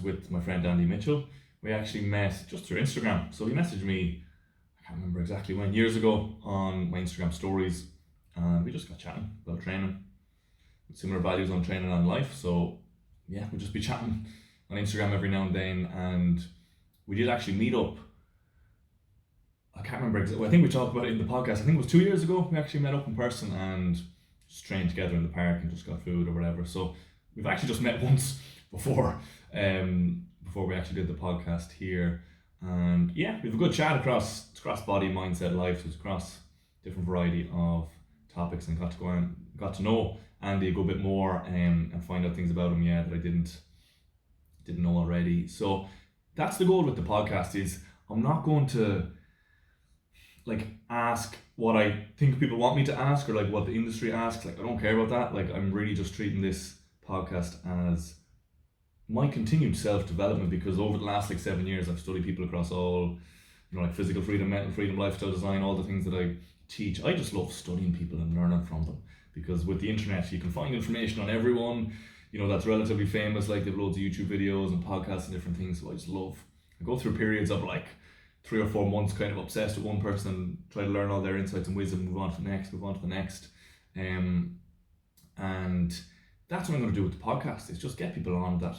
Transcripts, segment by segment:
with my friend Andy Mitchell. We actually met just through Instagram. So he messaged me, I can't remember exactly when, years ago on my Instagram stories, and we just got chatting about training, with similar values on training and life. So yeah, we'll just be chatting on Instagram every now and then, and we did actually meet up. I can't remember exactly. I think we talked about it in the podcast. I think it was 2 years ago. We actually met up in person and just trained together in the park and just got food or whatever. So we've actually just met once before we actually did the podcast here. And yeah, we have a good chat across body, mindset, life. So it's across different variety of topics, and got to know Andy a good bit more and find out things about him that I didn't know already. So that's the goal with the podcast. Is I'm not going to ask what I think people want me to ask, or what the industry asks. I don't care about that. I'm really just treating this podcast as my continued self-development, because over the last 7 years I've studied people across all, physical freedom, mental freedom, lifestyle design, all the things that I teach. I just love studying people and learning from them, because with the internet you can find information on everyone, that's relatively famous. They have loads of YouTube videos and podcasts and different things. So I go through periods of 3 or 4 months kind of obsessed with one person and try to learn all their insights and wisdom, move on to the next. And that's what I'm going to do with the podcast, is just get people on that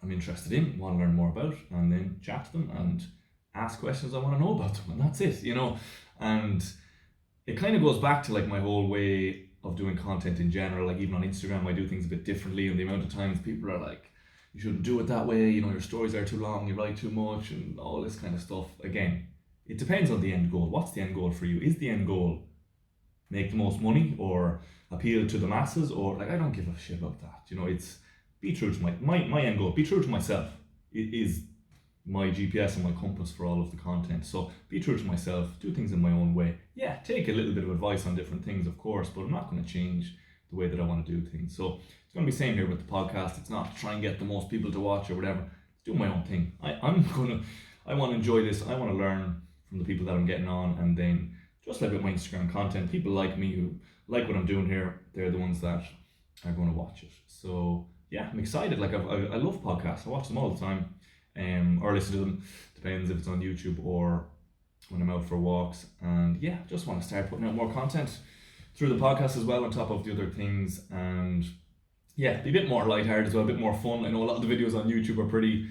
I'm interested in, want to learn more about, and then chat to them and ask questions I want to know about them, and that's it, And it kind of goes back to my whole way of doing content in general. Even on Instagram I do things a bit differently, and the amount of times people are you shouldn't do it that way, your stories are too long, you write too much, and all this kind of stuff. Again, it depends on the end goal. What's the end goal for you? Is the end goal make the most money or appeal to the masses? Or I don't give a shit about that. It's be true to my end goal, be true to myself. It is my GPS and my compass for all of the content. So be true to myself, do things in my own way. Yeah, take a little bit of advice on different things, of course, but I'm not going to change the way that I want to do things. So it's going to be the same here with the podcast. It's not to try and get the most people to watch or whatever. Do my own thing. I want to enjoy this. I want to learn from the people that I'm getting on, and then just with my Instagram content, people like me who like what I'm doing here, they're the ones that are going to watch it. So yeah, I'm excited. I love podcasts. I watch them all the time, or listen to them. Depends if it's on YouTube or when I'm out for walks. And yeah, just want to start putting out more content through the podcast as well, on top of the other things. And yeah, be a bit more lighthearted as well, a bit more fun. I know a lot of the videos on YouTube are pretty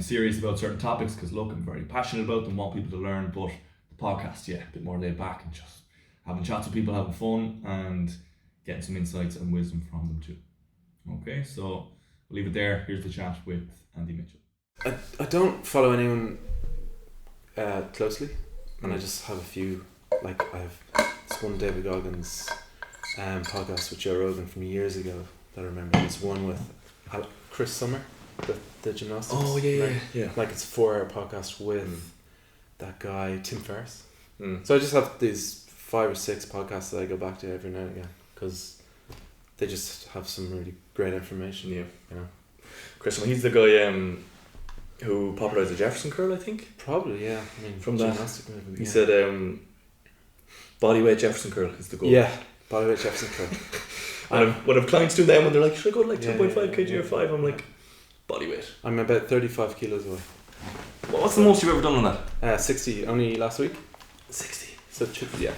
serious about certain topics, because look, I'm very passionate about them, want people to learn. But the podcast, yeah, a bit more laid back and just having chats with people, having fun, and getting some insights and wisdom from them too. Okay, so we'll leave it there. Here's the chat with Andy Mitchell. I don't follow anyone closely, and I just have a few. I have this one David Goggins podcast with Joe Rogan from years ago that I remember. There's one with Chris Sommer, the gymnastics. Oh yeah. It's a 4-hour podcast with that guy Tim Ferriss. So I just have these 5 or 6 podcasts that I go back to every now and again, because they just have some really great information. Yeah, Chris, he's the guy who popularised the Jefferson curl, I think. Probably, yeah. From that gymnastic movement. He said bodyweight Jefferson curl is the goal. Yeah, bodyweight Jefferson curl. And when I have clients doing them, when they're like, should I go to 2.5 kg or 5? I'm like, bodyweight. I'm about 35 kilos away. What's the most you've ever done on that? 60, only last week. 60. So it should, yeah.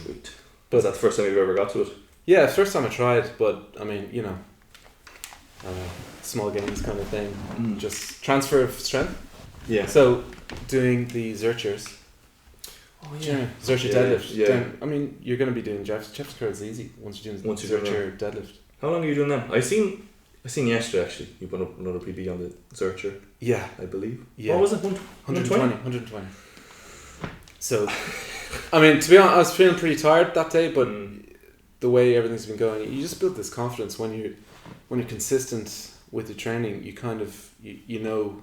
Sweet. But is that the first time you've ever got to it? Yeah, first time I tried, but small gains kind of thing. Just transfer of strength. Yeah. So doing the Zerchers. Oh yeah. Zercher deadlift. Yeah. Then, you're going to be doing Jeff's curl is easy once you're doing Zercher deadlift. How long are you doing that? I seen yesterday actually. You put up another PB on the Zercher. Yeah. I believe. Yeah. What was it? 120. So, to be honest, I was feeling pretty tired that day, but the way everything's been going, you just build this confidence when you're consistent with the training. You kind of you know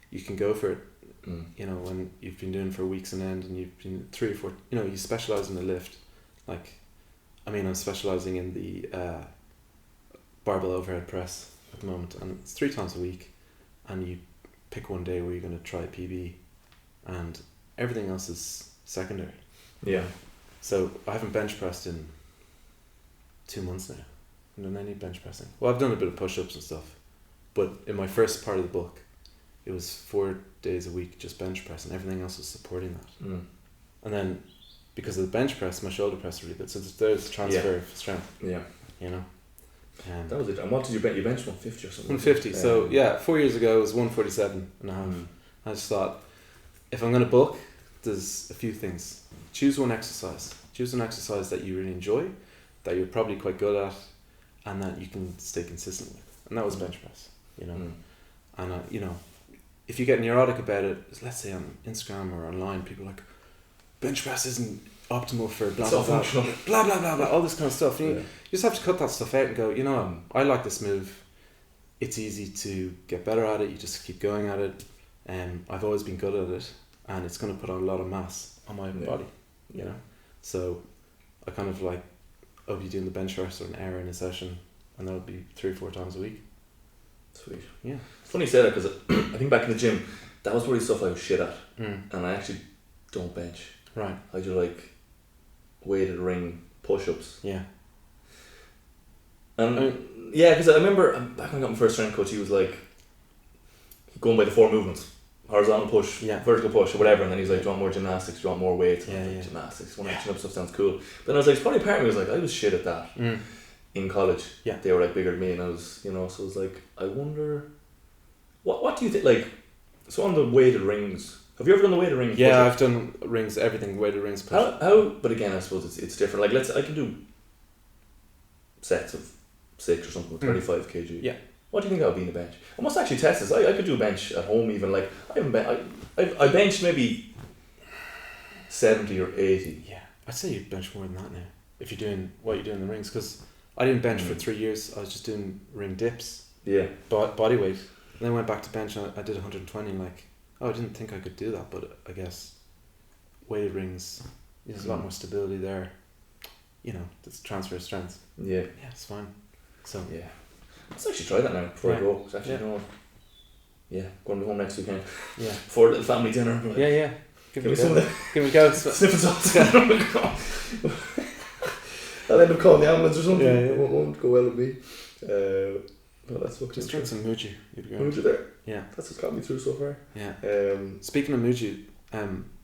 you can go for it. When you've been doing for weeks on end, and you've been 3 or 4. You specialize in the lift. I'm specializing in the barbell overhead press at the moment, and it's 3 times a week, and you pick one day where you're going to try a PB, and everything else is secondary. Yeah. So I haven't bench pressed in 2 months now. I haven't done any bench pressing. Well, I've done a bit of push-ups and stuff, but in my first part of the book, it was 4 days a week just bench press, and everything else was supporting that. And then because of the bench press, my shoulder press really good. So there's transfer of strength. Yeah. You know. That was it. And what did you bench? You benched 150 or something? 150. So yeah, 4 years ago it was 147 and a half. I just thought, if I'm going to bulk, there's a few things. Choose one exercise. Choose an exercise that you really enjoy, that you're probably quite good at, and that you can stay consistent with. And that was bench press, you know. And you know, if you get neurotic about it, let's say on Instagram or online, people are like, bench press isn't optimal for blah blah blah, all this kind of stuff. You just have to cut that stuff out and go, you know, I like this move. It's easy to get better at it. You just keep going at it. I've always been good at it, and it's going to put on a lot of mass on my body, you know. So I kind of like, I'll be doing the bench press for an hour in a session, and that would be 3 or 4 times a week. Sweet. Yeah. It's funny you say that, because I think back in the gym, that was probably stuff I was shit at, and I actually don't bench. Right. I do like weighted ring push-ups. Yeah. And because I remember back when I got my first strength coach, he was like going by the 4 movements: horizontal push, vertical push, or whatever. And then he was like, "Do you want more gymnastics? Do you want more weights?" Like, gymnastics. One chin up stuff sounds cool. But then I was like, probably part of me was like, I was shit at that in college. Yeah. They were like bigger than me, and I was, you know, so I was like, I wonder, what do you think? Like, so on the weighted rings. Have you ever done the weighted rings? Yeah, I've done rings, everything, weighted rings. How? But again, I suppose it's different. Like, I can do sets of 6 or something with 35 kg. Yeah. What do you think that would be in the bench? I must actually test this. I could do a bench at home even. Like, I benched maybe 70 or 80. Yeah, I'd say you'd bench more than that now if you're doing what you're doing in the rings, because I didn't bench for 3 years. I was just doing ring dips. Yeah. Body weight. And then I went back to bench and I did 120 and like, I didn't think I could do that, but I guess weighted rings, there's a lot more stability there. You know, it's transfer of strength. Yeah. Yeah, it's fine. So yeah. Let's actually try that now before I go. It's actually, you know, going to be home next weekend. Yeah. Before a little family dinner. Like, yeah. Give me some. Give me a go. Sniffing sauce. I'll end up calling the ambulance or something. It won't go well with me. No, that's fucking just drink some Muji. Muji there. Yeah. That's what's got me through so far. Yeah. Speaking of Muji,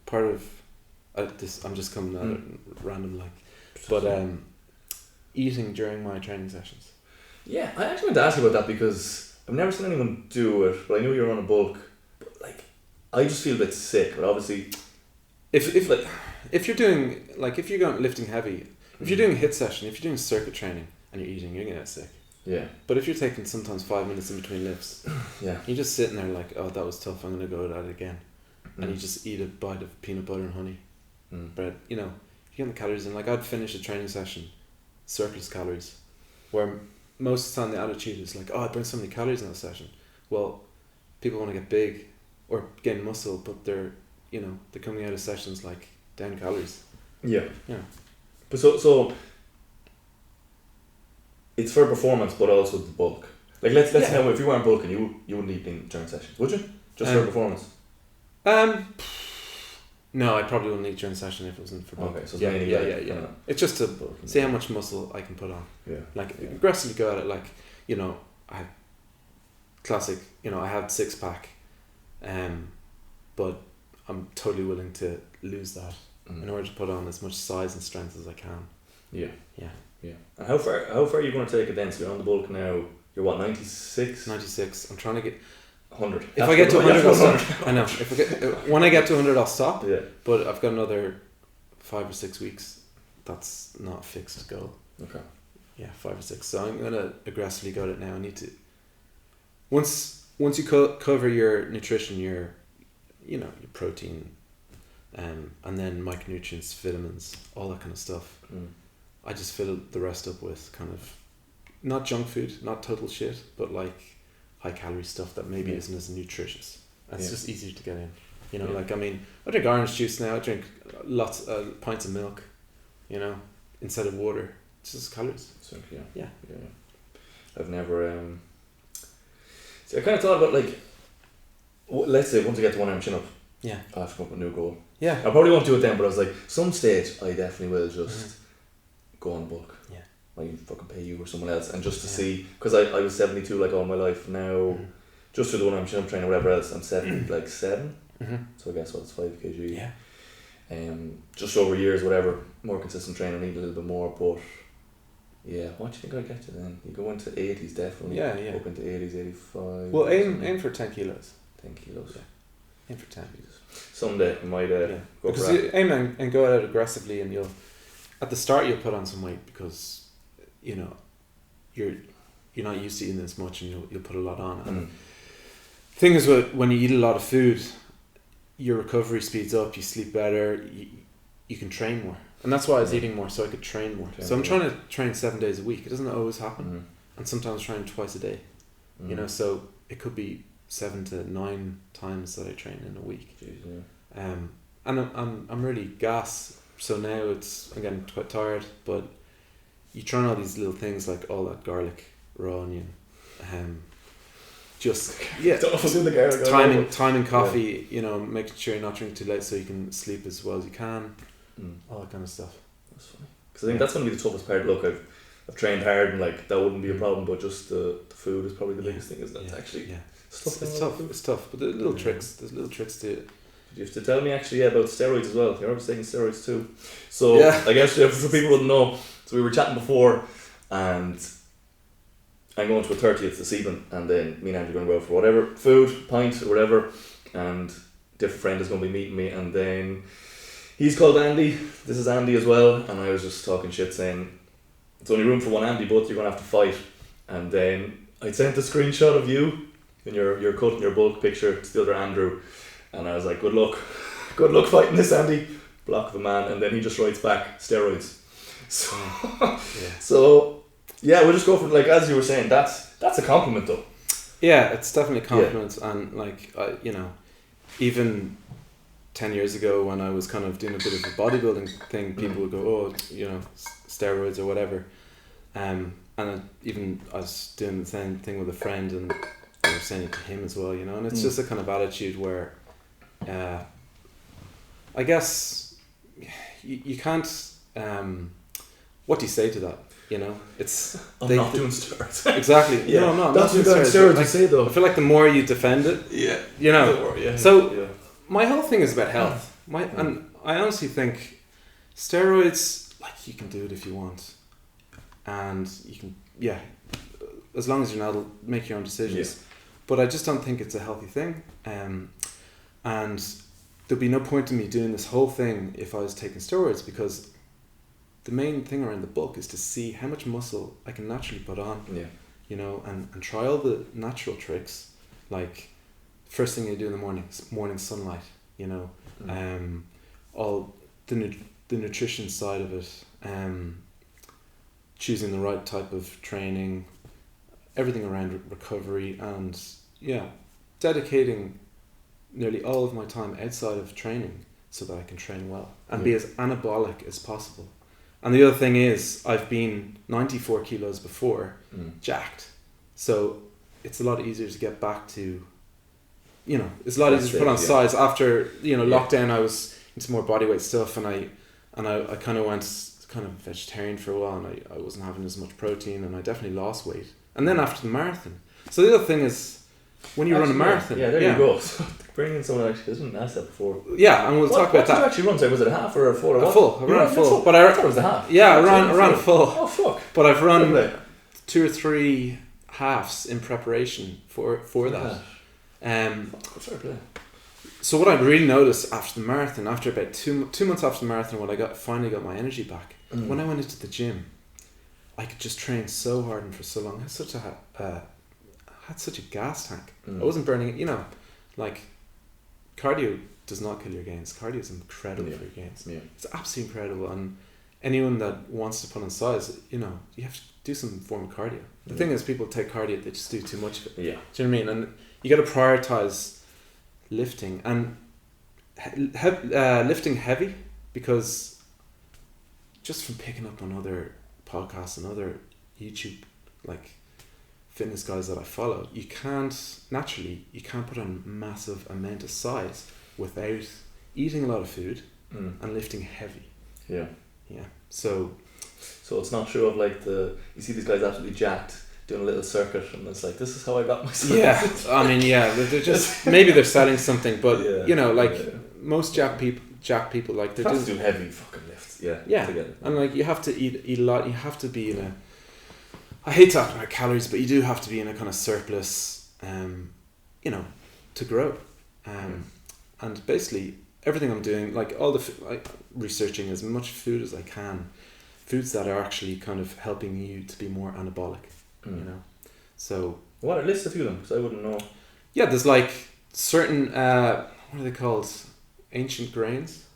part of this, I'm just coming at it random like, but eating during my training sessions. Yeah, I actually wanted to ask you about that because I've never seen anyone do it, but I knew you were on a bulk. But like, I just feel a bit sick. But obviously, if you're doing like if you're going lifting heavy, if you're doing a HIIT session, if you're doing circuit training and you're eating, you're gonna get sick. Yeah. But if you're taking sometimes 5 minutes in between lifts, you're just sitting there like, oh, that was tough, I'm gonna go at it again, and you just eat a bite of peanut butter and honey, bread. You know, you get the calories in. Like I'd finish a training session, surplus calories, where most of the time the attitude is like, oh, I burned so many calories in that session. Well, people want to get big or gain muscle, but they're coming out of sessions like down calories. Yeah. Yeah. But so it's for performance, but also the bulk. Like let's say if you weren't bulking, you wouldn't eat during sessions, would you? Just for performance. No, I probably wouldn't eat during session if it wasn't for bulk. Okay, so yeah. It's just to see how much muscle I can put on. Yeah. Like aggressively go at it. Like I had classic. I had 6-pack, but I'm totally willing to lose that in order to put on as much size and strength as I can. Yeah. Yeah. Yeah. And how far are you going to take it then? So you're on the bulk now. You're what, 96? 96. I'm trying to get 100. If I get to 100, I'll stop. I know. When I get to 100, I'll stop. Yeah. But I've got another 5 or 6 weeks. That's not a fixed goal. Okay. Yeah, 5 or 6. So I'm going to aggressively go at it now. I need to. Once you cover your nutrition, your protein, and then micronutrients, vitamins, all that kind of stuff. I just fill the rest up with kind of not junk food, not total shit, but like high calorie stuff that maybe isn't as nutritious. And it's just easier to get in. Like I drink orange juice now. I drink lots pints of milk, instead of water. It's just calories. So, yeah. I've never see, I kind of thought about like, let's say once I get to 1 chin up, I have to come up with a new goal. Yeah. I probably won't do it then, but I was like, some stage I definitely will just go on bulk. Yeah. I fucking pay you or someone else, and just to see, because I was 72 like all my life. Now just for the one I'm training, whatever else, I'm setting like 7. Mm-hmm. So I guess what's 5 kg. Yeah. Just over years, whatever, more consistent training, need a little bit more, but yeah, what do you think I'll get to then? You go into 80s definitely. Yeah, yeah. Up into 80s, 85. Well, aim for 10 kilos. 10 kilos. Yeah. Aim for 10. Someday I might go because for you aim and go out aggressively, and at the start you'll put on some weight because you know you're not used to eating this much, and you'll put a lot on. And thing is, when you eat a lot of food, your recovery speeds up, you sleep better, you can train more. And that's why I was eating more, so I could train more. So I'm trying to train 7 days a week. It doesn't always happen. And sometimes train twice a day. You know, so it could be 7 to 9 times that I train in a week. Jeez, yeah. And I'm really gas. So now I'm getting quite tired, but you try all these little things like all that garlic, raw onion, timing coffee, you know, making sure you're not drinking too late so you can sleep as well as you can, all that kind of stuff. That's funny, because I think that's going to be the toughest part. Look, I've trained hard, and like that wouldn't be a problem, but just the food is probably the biggest thing, isn't it? It's actually it's tough, but there's little tricks to it. You have to tell me actually about steroids as well. You're obviously taking steroids too. So I guess for people who don't know, so we were chatting before, and I'm going to a 30th this evening, and then me and Andrew are going to go out for whatever, food, pint or whatever, and different friend is going to be meeting me, and then he's called Andy. This is Andy as well, and I was just talking shit saying, it's only room for one Andy, but you're going to have to fight. And then I sent a screenshot of you in your cut and your bulk picture to the other Andrew, and I was like, good luck fighting this Andy, block of a man. And then he just writes back, steroids. So we'll just go for, like, as you were saying, that's a compliment though. Yeah, it's definitely a compliment. And like, you know, even 10 years ago when I was kind of doing a bit of a bodybuilding thing, people would go, oh, you know, steroids or whatever. And even I was doing the same thing with a friend, and I was saying it to him as well, you know. And it's just a kind of attitude where, I guess, you can't. What do you say to that? You know, it's I'm not doing steroids. Exactly. Yeah. No, I'm not. That's what steroids you say though. I feel like the more you defend it, you know. So my whole thing is about health. And I honestly think steroids, like, you can do it if you want, and you can, as long as you're not make your own decisions. Yeah. But I just don't think it's a healthy thing. And there'd be no point in me doing this whole thing if I was taking steroids, because the main thing around the book is to see how much muscle I can naturally put on. Yeah. You know, and try all the natural tricks, like first thing you do in the morning sunlight, you know, all the nutrition side of it, choosing the right type of training, everything around recovery, and dedicating nearly all of my time outside of training so that I can train well and be as anabolic as possible. And the other thing is, I've been 94 kilos before, jacked, so it's a lot easier to get back to, you know, it's a lot easier to put on size after, you know, lockdown. I was into more bodyweight stuff, and I kind of went kind of vegetarian for a while, and I wasn't having as much protein, and I definitely lost weight. And then after the marathon, so the other thing is, when you run a marathon, you go. Bring in someone actually hasn't asked that before. Yeah, and we'll talk about that. What did you actually run? So was it a half or a full? A full. I ran a full, but I thought it was a half. Yeah, I ran a full. Oh fuck! But I've run 2 or 3 halves in preparation for that. Fair play. So what I really noticed after the marathon, after about 2 months after the marathon, when I finally got my energy back, when I went into the gym, I could just train so hard and for so long. I had such a gas tank. I wasn't burning it. You know, like, cardio does not kill your gains. Cardio is incredible for your gains. Yeah. It's absolutely incredible. And anyone that wants to put on size, you know, you have to do some form of cardio. The thing is, people take cardio, they just do too much of it. Yeah. Do you know what I mean? And you got to prioritize lifting and lifting heavy, because just from picking up on other podcasts and other YouTube, like, fitness guys that I follow, you can't put on massive amount of size without eating a lot of food and lifting heavy. Yeah. So it's not true of, like, you see these guys absolutely jacked doing a little circuit, and it's like, this is how I got myself. Yeah, I mean, yeah, they're just maybe they're selling something, but you know, like most jack people, like they're doing heavy fucking lifts. Yeah, and like you have to eat a lot. You have to be in a. I hate talking about calories, but you do have to be in a kind of surplus, you know, to grow, and basically everything I'm doing, like like researching as much food as I can, foods that are actually kind of helping you to be more anabolic, you know. So what, list a few of them, because I wouldn't know. Yeah, there's like certain what are they called? Ancient grains.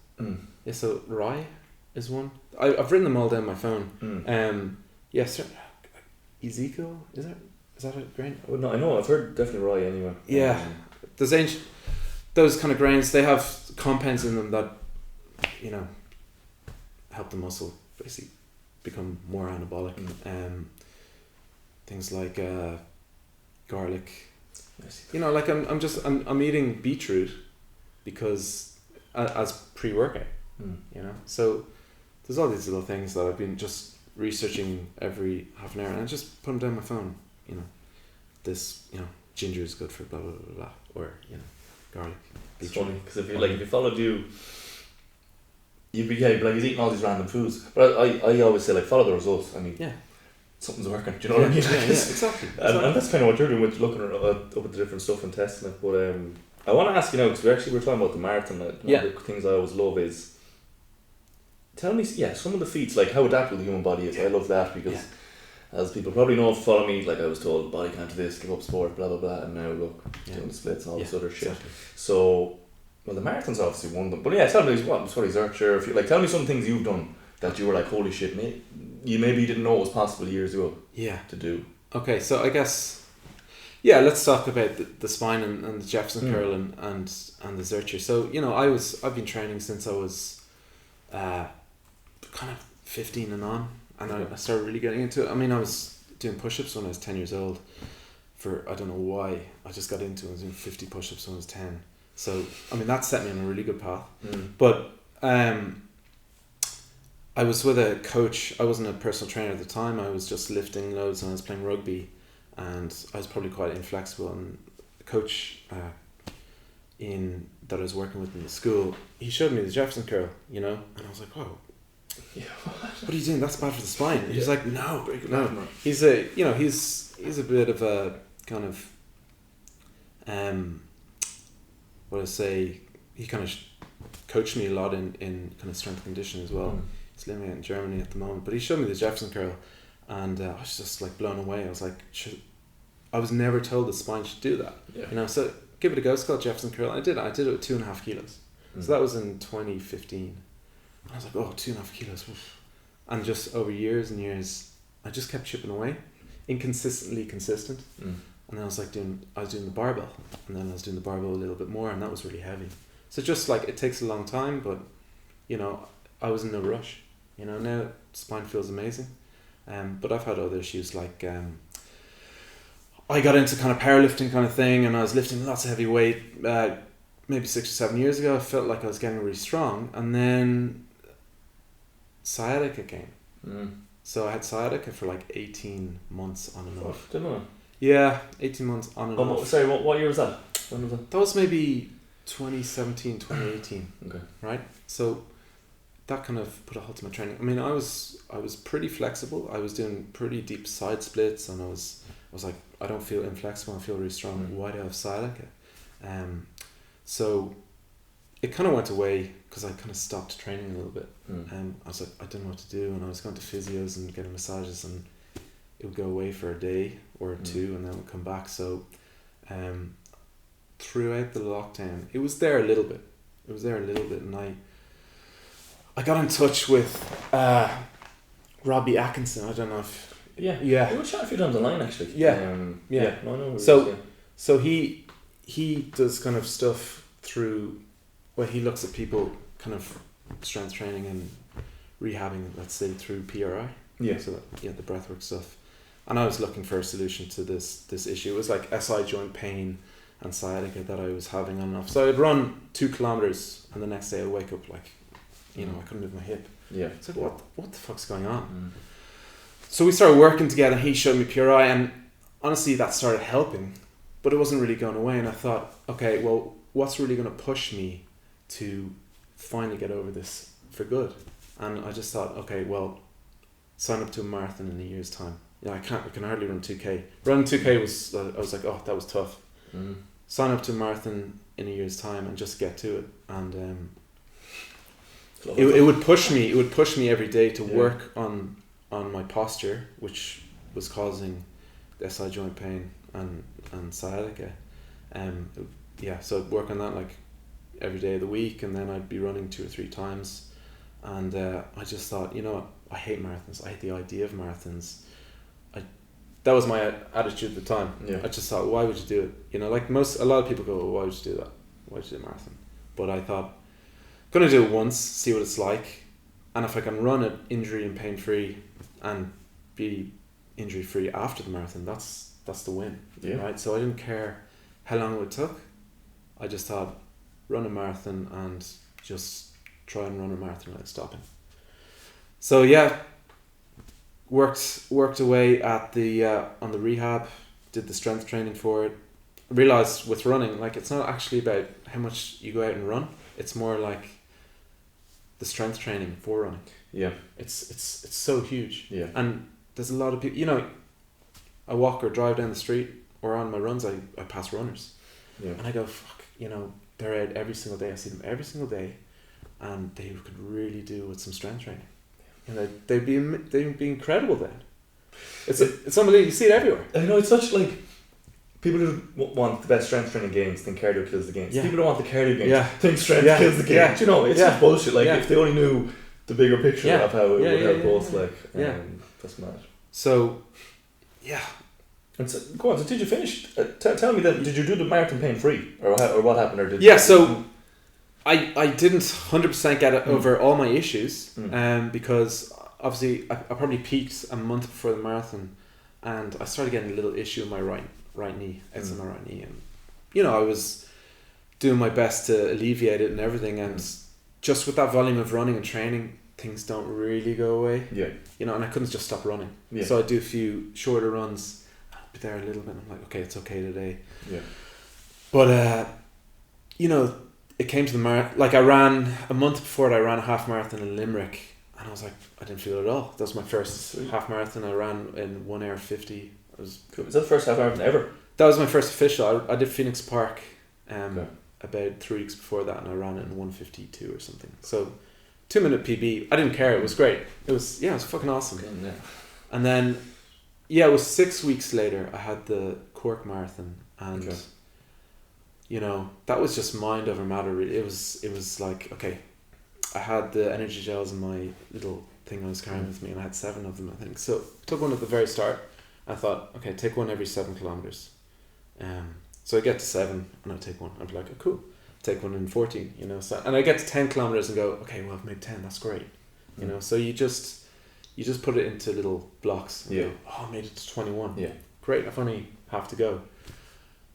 Yeah, so rye is one. I've written them all down on my phone. Yeah, certain Ezekiel, is that a grain? I know, I've heard definitely rye anyway. Yeah, there's those kind of grains. They have compounds in them that, you know, help the muscle basically become more anabolic. Things like garlic. You know, like I'm eating beetroot because as pre-workout. You know, so there's all these little things that I've been just researching every half an hour, and I just put them down my phone. You know, this, you know, ginger is good for blah blah blah blah, or you know, garlic. It's funny because if you followed you'd be like he's eating all these random foods, but I always say like follow the results. I mean, something's working. Do you know what I mean? Yeah, exactly. And that's kind of what you're doing with looking up at the different stuff and testing it. But I want to ask you now, because we're talking about the marathon. One of the things I always love is, tell me, some of the feats, like how adaptable the human body is. I love that because, as people probably know, follow me, like I was told, body can't do this, give up sport, blah blah blah, and now look, doing the splits and all this other shit. Exactly. So, well, the marathon's obviously one of them. But yeah, tell me what he's sure. If you like, tell me some things you've done that you were like, holy shit, mate, you maybe didn't know it was possible years ago. Yeah. To do. Okay, so I guess, let's talk about the spine and the Jefferson curl and the Zercher. So you know, I've been training since I was, kind of 15 and on, and I started really getting into it. I mean, I was doing push-ups when I was 10 years old. I don't know why, I just got into it. I was doing 50 push-ups when I was 10. So I mean, that set me on a really good path. But I was with a coach. I wasn't a personal trainer at the time. I was just lifting loads and I was playing rugby, and I was probably quite inflexible. And the coach that I was working with in the school, he showed me the Jefferson curl, you know, and I was like, whoa. Yeah, what are you doing? That's bad for the spine. He's like, no. He's a bit of a kind of what I say. He kind of coached me a lot in kind of strength conditioning as well. He's living out in Germany at the moment, but he showed me the Jefferson curl, and I was just like blown away. I was like, I was never told the spine should do that. Yeah. You know, so give it a go. It's called Jefferson curl. I did it with 2.5 kilos. So that was in 2015. I was like, 2.5 kilos. And just over years and years, I just kept chipping away, inconsistently consistent. And then I was doing the barbell, and then I was doing the barbell a little bit more, and that was really heavy. So just like, it takes a long time, but you know, I was in no rush. You know, now spine feels amazing. But I've had other issues, like I got into kind of powerlifting kind of thing, and I was lifting lots of heavy weight maybe 6 or 7 years ago. I felt like I was getting really strong, and then sciatica came. So I had sciatica for like 18 months on and off. Didn't I? Yeah, 18 months on and off. Sorry, what year was that? When was that? That was maybe 2017, 2018. Okay. Right? So that kind of put a halt to my training. I mean, I was pretty flexible. I was doing pretty deep side splits, and I was like, I don't feel inflexible, I feel really strong. Why do I have sciatica? So it kind of went away because I kind of stopped training a little bit. I was like, I didn't know what to do, and I was going to physios and getting massages, and it would go away for a day or two, and then it would come back. So throughout the lockdown, it was there a little bit. And I got in touch with Robbie Atkinson. I don't know if... Yeah. We were chatting a few times online, actually. Yeah. No, so he does kind of stuff through... Well, he looks at people kind of strength training and rehabbing, let's say, through PRI. Yeah. So the breathwork stuff. And I was looking for a solution to this issue. It was like SI joint pain and sciatica that I was having on and off. So I'd run 2 kilometers, and the next day I'd wake up like, you know, I couldn't move my hip. Yeah. It's like, what the fuck's going on? So we started working together. He showed me PRI, and honestly, that started helping, but it wasn't really going away. And I thought, okay, well, what's really going to push me to finally get over this for good? And I just thought, okay, well, sign up to a marathon in a year's time. I can hardly run 2K. Running 2K was, I was like, oh, that was tough. Sign up to a marathon in a year's time and just get to it. And it would push me. It would push me every day to work on my posture, which was causing the SI joint pain and sciatica. So I'd work on that like every day of the week, and then I'd be running 2 or 3 times. And I just thought, you know what, I hate marathons. I hate the idea of marathons. That was my attitude at the time. Yeah. I just thought, why would you do it? You know, like a lot of people go, well, why would you do that? Why would you do a marathon? But I thought, I'm going to do it once, see what it's like. And if I can run it injury and pain free and be injury free after the marathon, that's the win. Yeah. Right? So I didn't care how long it took. I just thought, run a marathon and just try and run a marathon without stopping. So yeah, worked away at the on the rehab, did the strength training for it. Realized with running, like, it's not actually about how much you go out and run. It's more like the strength training for running. Yeah, it's so huge. Yeah, and there's a lot of people. You know, I walk or drive down the street or on my runs, I pass runners. Yeah, and I go, fuck. You know, they're out every single day. I see them every single day, and they could really do with some strength training. You know, they'd be incredible then. It's unbelievable. You see it everywhere. I know, it's such like, people who want the best strength training gains think cardio kills the gains. Yeah. People don't want the cardio gains think strength kills the gains. Yeah. You know, it's just bullshit. Like if they only knew the bigger picture of how it would help both. That's mad. So, yeah. And so, go on. So did you finish? Tell me then. Did you do the marathon pain free, or what happened, or did? Yeah. So I didn't 100% get over all my issues, because obviously I probably peaked a month before the marathon, and I started getting a little issue in my right knee, in my right knee, and you know, I was doing my best to alleviate it and everything, and just with that volume of running and training, things don't really go away. Yeah. You know, and I couldn't just stop running. Yeah. So I'd do a few shorter runs. I'd be there a little bit, and I'm like, okay, it's okay today. Yeah. But you know, it came to the marathon. Like, I ran a month before it, I ran a half marathon in Limerick, and I was like, I didn't feel it at all. That was my first half marathon. I ran in 1 hour 50. It was cool. Was that the first half marathon ever? That was my first official. I did Phoenix Park about 3 weeks before that, and I ran it in 1:52 or something. So 2-minute PB. I didn't care. It was great. It was fucking awesome. Okay, yeah. And then it was 6 weeks later I had the Cork Marathon, and you know, that was just mind over matter. It was like, okay, I had the energy gels in my little thing I was carrying with me, and I had 7 of them, I think. So I took one at the very start. I thought, okay, take one every 7 kilometers. So I get to 7 and I take one. I'd be like, oh, cool. Take one in 14, you know. So, and I get to 10 kilometers and go, okay, well, I've made 10. That's great, you know. So you just put it into little blocks. And go, oh, I made it to 21. Yeah, great. I've only half to go.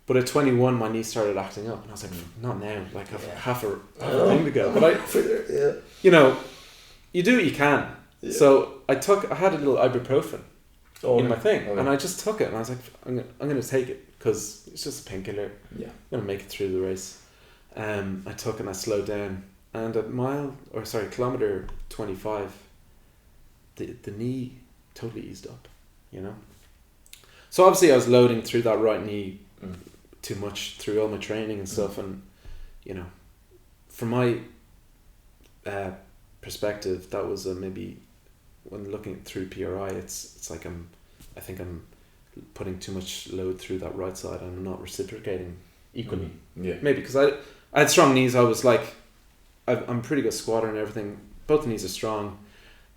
But at 21, my knee started acting up, and I was like, not now. Like, I've half a thing to go. But you know, you do what you can. Yeah. So I had a little ibuprofen in my thing, and I just took it, and I was like, I'm going to take it because it's just a painkiller. Yeah, I'm going to make it through the race. I took it and I slowed down, and at kilometer 25, the knee totally eased up, you know. So obviously I was loading through that right knee too much through all my training and stuff, and you know, from my perspective, that was maybe, when looking through PRI, it's like I think I'm putting too much load through that right side, and I'm not reciprocating equally. Yeah, maybe because I had strong knees. I was like, I'm a pretty good squatter and everything. Both knees are strong.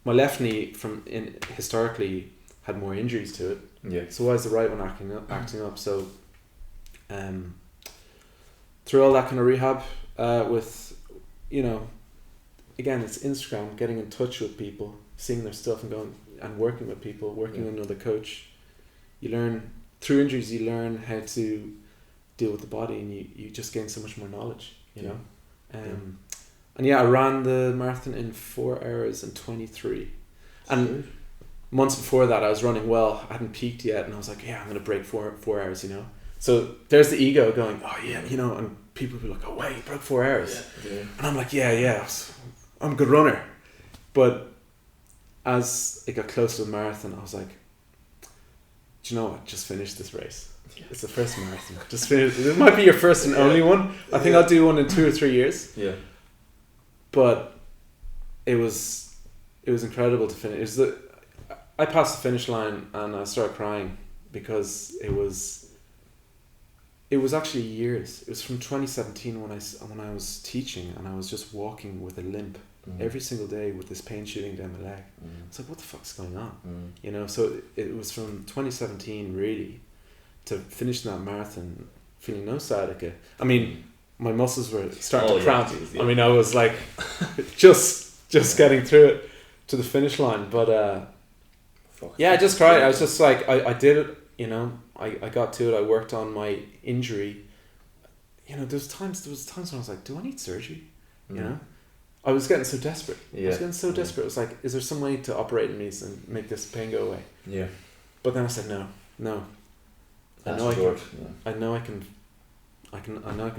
My left knee historically had more injuries to it. Yeah. So why is the right one acting up? So, through all that kind of rehab, with, you know, again, it's Instagram, getting in touch with people, seeing their stuff and going and working with people, working with another coach. You learn through injuries. You learn how to deal with the body, and you just gain so much more knowledge. You know, and I ran the marathon in 4 hours and 23, and months before that I was running well. I hadn't peaked yet, and I was like, yeah, I'm going to break 4 hours, you know. So there's the ego going, oh yeah, you know, and people will be like, oh wait, you broke 4 hours. Yeah. And I'm like, yeah, I'm a good runner. But as it got close to the marathon, I was like, do you know what? Just finish this race. Yeah. It's the first marathon. Just finish. It might be your first and only one. I think I'll do one in 2 or 3 years. Yeah. But it was incredible to finish. I passed the finish line and I started crying because it was actually years. It was from 2017 when I was teaching, and I was just walking with a limp every single day with this pain shooting down my leg. It's like, what the fuck's going on? You know, so it was from 2017 really to finishing that marathon feeling no sciatica. I mean, my muscles were starting to cramp. I mean, I was like just getting through it to the finish line, but I just cried. I was just like, I did it, you know. I got to it. I worked on my injury. You know, there was times when I was like, do I need surgery? You know, I was getting so desperate. I was getting so desperate. It was like, is there some way to operate on me and make this pain go away? Yeah. But then I said, no. I know I can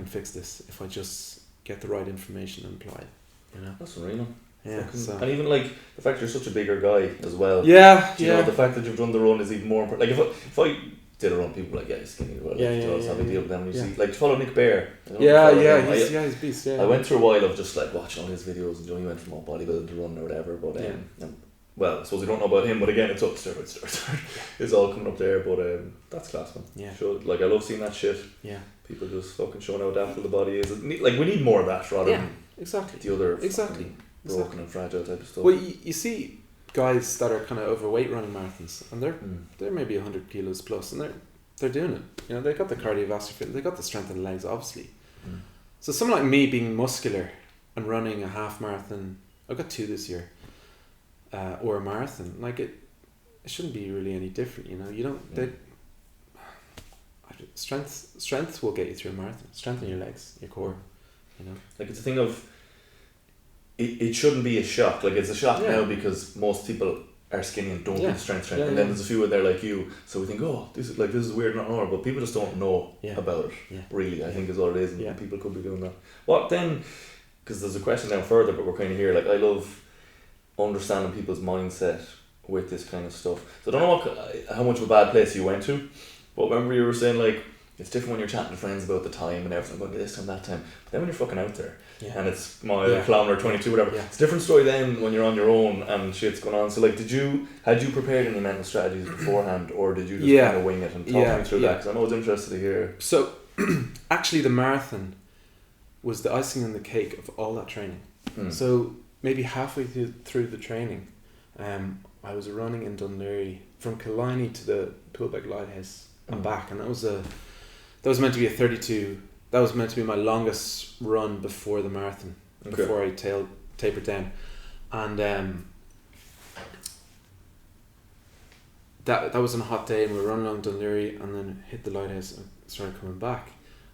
fix this if I just get the right information and apply it. You know. That's really. Yeah. So. And even like the fact you're such a bigger guy as well. Yeah. You know, the fact that you've done the run is even more important. Like if I did a run, people were like, yeah, he's skinny. Well, it's not a big deal. But then you see, like, to follow Nick Bear. He's a beast. Yeah. I went through a while of just like watching all his videos, and he went from all bodybuilding to run or whatever. But well, I suppose we don't know about him. But again, it's up steroids. It's all coming up there. But that's class, man. Yeah. Like I love seeing that shit. Yeah. People just fucking showing how adaptable the body is. Like we need more of that rather than the other broken and fragile type of stuff. Well, you see guys that are kind of overweight running marathons, and they're maybe 100 kilos plus, and they're doing it. You know, they got the cardiovascular, they got the strength in the legs, obviously. So someone like me being muscular and running a half marathon, I've got 2 this year, or a marathon, like it shouldn't be really any different. You know, you don't. Strength will get you through a marathon. Strength in your legs, your core. You know, like it's a thing of. It shouldn't be a shock. Like it's a shock now because most people are skinny and don't get strength. And then there's a few in there like you, so we think, oh, this is weird, not normal. But people just don't know about it. Yeah. Really, I think is all it is, and people could be doing that. What then? Because there's a question down further, but we're kind of here. Like I love understanding people's mindset with this kind of stuff. So I don't know how much of a bad place you went to, but remember you were saying like it's different when you're chatting to friends about the time and everything, going to this time, that time. But then when you're fucking out there. Yeah. And it's mile, kilometre, 22, whatever. Yeah. It's a different story then when you're on your own and shit's going on. So like, had you prepared any mental strategies beforehand, or did you just kind of wing it and talk me through that? Because I'm always interested to hear. So, actually, the marathon was the icing on the cake of all that training. So maybe halfway through the training, I was running in Dún Laoghaire from Killiney to the Poolbeg Lighthouse and back, and that was meant to be a 32. That was meant to be my longest run before the marathon, before I tapered down. And that was on a hot day, and we were running along Dún Laoghaire and then hit the lighthouse and started coming back.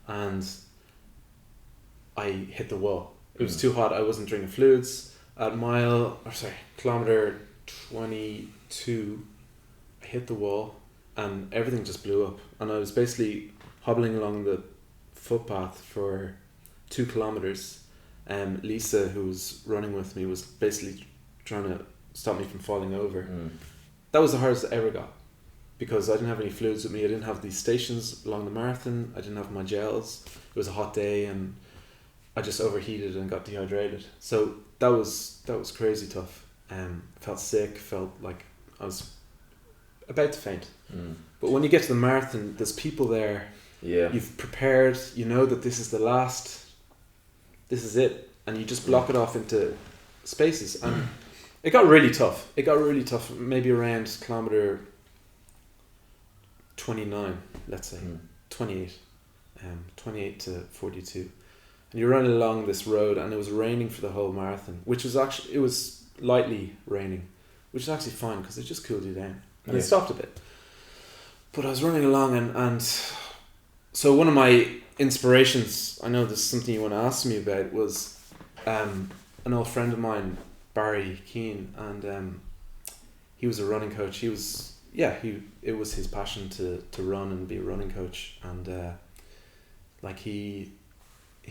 And I hit the wall. It was too hot. I wasn't drinking fluids. At kilometre 22, I hit the wall and everything just blew up. And I was basically hobbling along the footpath for 2 kilometers. Lisa, who was running with me, was basically trying to stop me from falling over. That was the hardest I ever got, because I didn't have any fluids with me. I didn't have these stations along the marathon. I didn't have my gels. It was a hot day and I just overheated and got dehydrated. So that was crazy tough. Felt sick, felt like I was about to faint. But when you get to the marathon, there's people there. Yeah. You've prepared, you know that this is the last, this is it, and you just block it off into spaces. And it got really tough. Maybe around kilometre 29, let's say, 28 to 42. And you're running along this road, and it was raining for the whole marathon, which was actually, it was lightly raining, which is actually fine because it just cooled you down. And it stopped a bit. But I was running along and so one of my inspirations, I know this is something you want to ask me about, was an old friend of mine, Barry Keane, and he was a running coach. It was his passion to run and be a running coach, and like he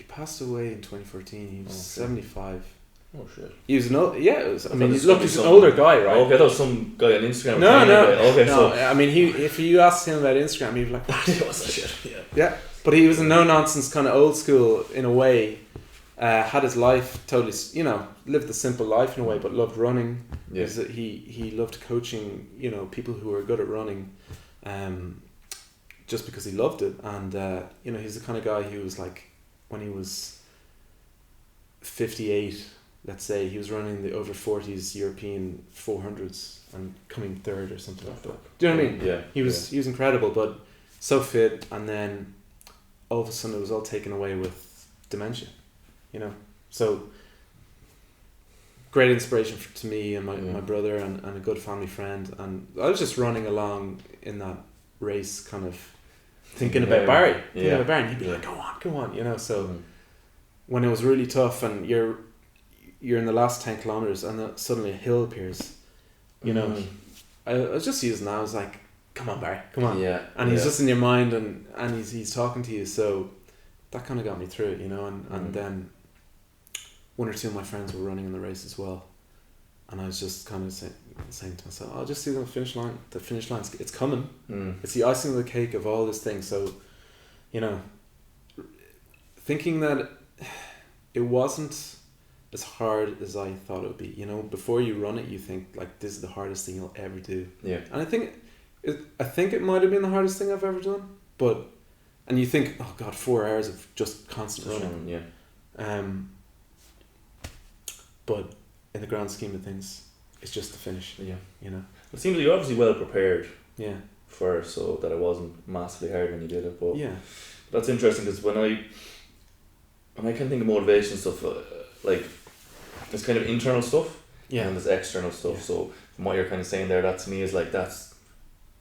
passed away in 2014. He was 75. Oh shit. He was he's an some older guy, right? Okay, that was some guy on Instagram. No. I mean, if you asked him about Instagram, he'd be like, it was that shit. Yeah. Yeah, but he was a no nonsense kind of old school in a way. Had his life totally, lived a simple life in a way, but loved running. Yeah. He loved coaching, people who were good at running, just because he loved it. And he's the kind of guy who was like, when he was 58, let's say, he was running the over 40s European 400s and coming third or something like that. Do you know what I mean? Yeah. He was incredible, but so fit, and then all of a sudden it was all taken away with dementia. So great inspiration to me and my brother and a good family friend, and I was just running along in that race, kind of thinking about Barry, and he'd be like, go on, so when it was really tough and you're in the last 10 kilometers and then suddenly a hill appears, I was just using that. I was like, come on Barry, come on, and he's just in your mind, and he's talking to you, so that kind of got me through it, and then one or two of my friends were running in the race as well, and I was just kind of saying to myself, I'll just see the finish line. The finish line, it's coming. It's the icing on the cake of all this thing. So, thinking that it wasn't as hard as I thought it would be. Before you run it, you think like, this is the hardest thing you'll ever do. Yeah. And I think it might have been the hardest thing I've ever done. And you think, oh God, 4 hours of just constant running. Yeah. But in the grand scheme of things, it's just the finish. Yeah. It seems like you're obviously well prepared. Yeah. For so that it wasn't massively hard when you did it, but that's interesting because when I can think of motivation stuff, like it's kind of internal stuff, and there's external stuff. Yeah. So from what you're kind of saying there, that to me is like that's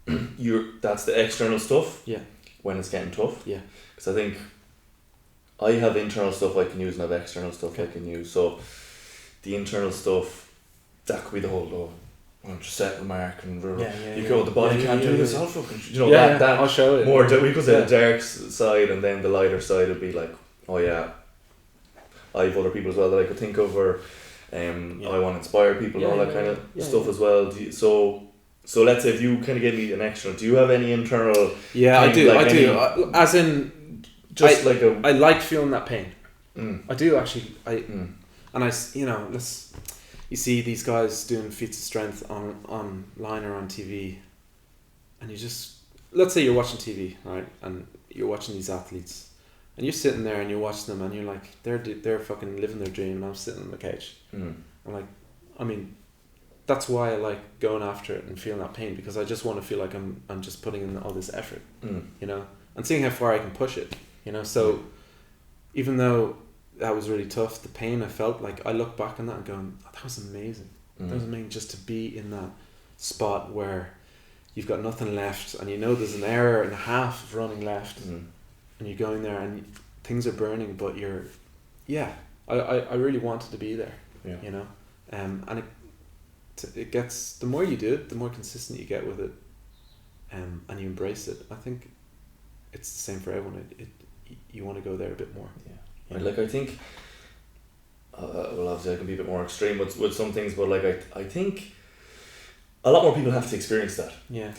the external stuff. Yeah. When it's getting tough. Yeah. Because I think I have internal stuff I can use and I have external stuff I can use. So the internal stuff, that could be the whole just set the mark and you go, the body can't do this. I'll fucking that I'll show it. More we could say the dark side, and then the lighter side would be like, oh yeah, I have other people as well that I could think of, or I want to inspire people and all that kind of stuff as well. So let's say if you kind of gave me an external, do you have any internal? Yeah, I do. Like I do. As in, just I like feeling that pain. I do actually. And you see these guys doing feats of strength online or on TV, and you just, let's say you're watching TV, right, and you're watching these athletes, and you're sitting there and you're watching them, and you're like, they're fucking living their dream, and I'm sitting on the couch. I'm like, I mean, that's why I like going after it and feeling that pain, because I just want to feel like I'm just putting in all this effort, and seeing how far I can push it, So even though that was really tough, the pain I felt, like I look back on that and going, that was amazing. That was amazing, just to be in that spot where you've got nothing left, and there's an hour and a half of running left, and you're going there and things are burning, but I really wanted to be there, and it gets, the more you do it, the more consistent you get with it, and you embrace it. I think it's the same for everyone. You want to go there a bit more. Like I think, well obviously I can be a bit more extreme with some things, but like I think a lot more people have to experience that. Yeah.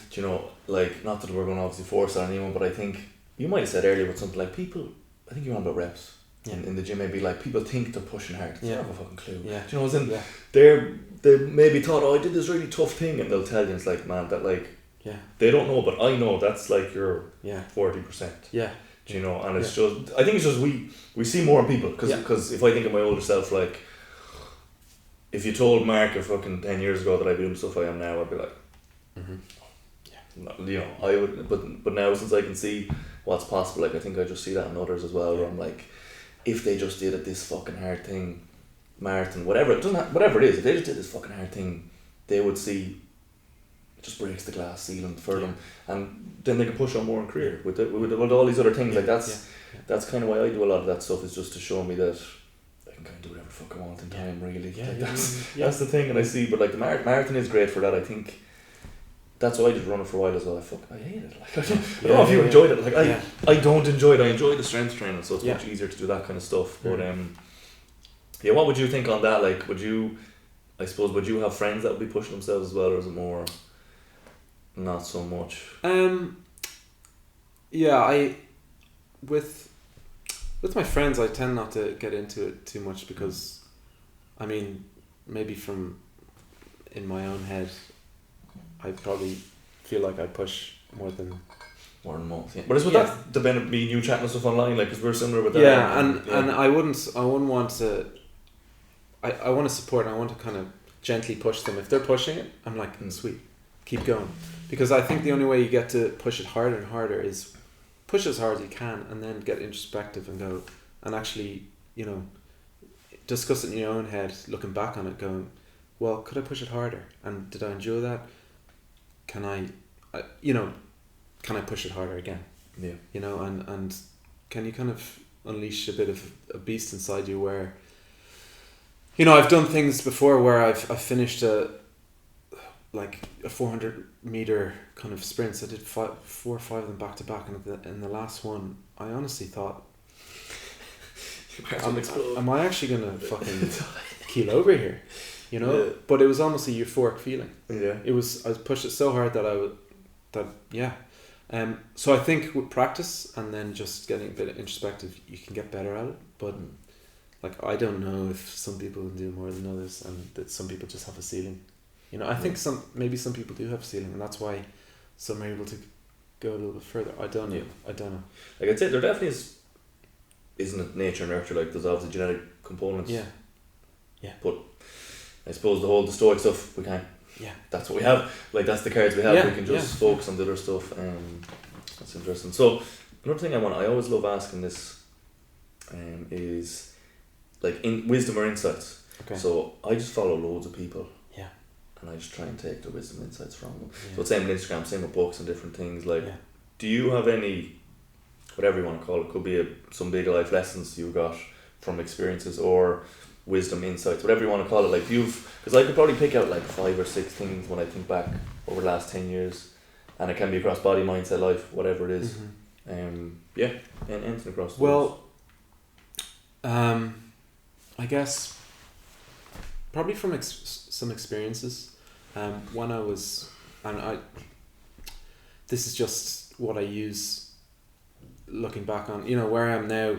Like, not that we're going to obviously force that on anyone, but I think you might have said earlier with something like people, I think you're on about reps in the gym, maybe like people think they're pushing hard. They don't have a fucking clue. Yeah. Do you know what I'm saying? They maybe thought, I did this really tough thing, and they'll tell you, it's like, man, that like, they don't know, but I know that's like your 40%. Yeah. And it's just, I think it's just we see more people, because if I think of my older self, like, if you told Mark a fucking 10 years ago that I'd be doing stuff I am now, I'd be like, I would, but now since I can see what's possible, like I think I just see that in others as well, where I'm like, if they just did this fucking hard thing, marathon, whatever it is, if they just did this fucking hard thing, they would see it just breaks the glass ceiling for them, and then they can push on more in career with all these other things. Like that's kind of why I do a lot of that stuff, is just to show me that I can kind of do whatever the fuck I want in time, really. Yeah, Like, yeah, that's the thing, and I see, but like the marathon is great for that. I think that's why I did running for a while as well. I hate it. Like, I don't know if you enjoyed it. Like I don't enjoy it. I enjoy the strength training, so it's much easier to do that kind of stuff. But yeah, what would you think on that? Like, would you have friends that would be pushing themselves as well, or is it more not so much? Yeah, with my friends, I tend not to get into it too much because, I mean, maybe from in my own head, I probably feel like I push more than most. Yeah. But it's with that the benefit me and you chatting and stuff online, like, because we're similar with that. Yeah, and I wouldn't want to. I want to support. And I want to kind of gently push them. If they're pushing it, I'm like, sweet, keep going, because I think the only way you get to push it harder and harder is push as hard as you can, and then get introspective and go and actually, discuss it in your own head, looking back on it, going, well, could I push it harder? And did I enjoy that? Can I push it harder again? Yeah. And can you kind of unleash a bit of a beast inside you where, I've done things before where I've finished a 400 meter kind of sprints. I did 4 or 5 of them back to back, and in the last one, I honestly thought, am I actually gonna fucking keel over here? Yeah. But it was almost a euphoric feeling. Yeah. I pushed it so hard so I think with practice and then just getting a bit introspective, you can get better at it. But like, I don't know if some people can do more than others, and that some people just have a ceiling. I think some people do have a ceiling, and that's why some are able to go a little bit further. I don't know. Like, I'd say there definitely isn't it nature and nurture, like there's obviously genetic components. Yeah. But I suppose the stoic stuff, we can't. Yeah. That's what we have. Like, that's the cards we have. We can just focus on the other stuff. That's interesting. So another thing I always love asking this, is like in wisdom or insights. Okay. So I just follow loads of people. Yeah. And I just try and take the wisdom insights from them. Yeah. So same with Instagram, same with books and different things. Like, do you have any, whatever you want to call it, could be some big life lessons you got from experiences, or wisdom insights, whatever you want to call it, like because I could probably pick out like 5 or 6 things when I think back over the last 10 years, and it can be across body, mindset, life, whatever it is. And anything across those. I guess probably from some experiences, when I was, this is just what I use looking back on, where I am now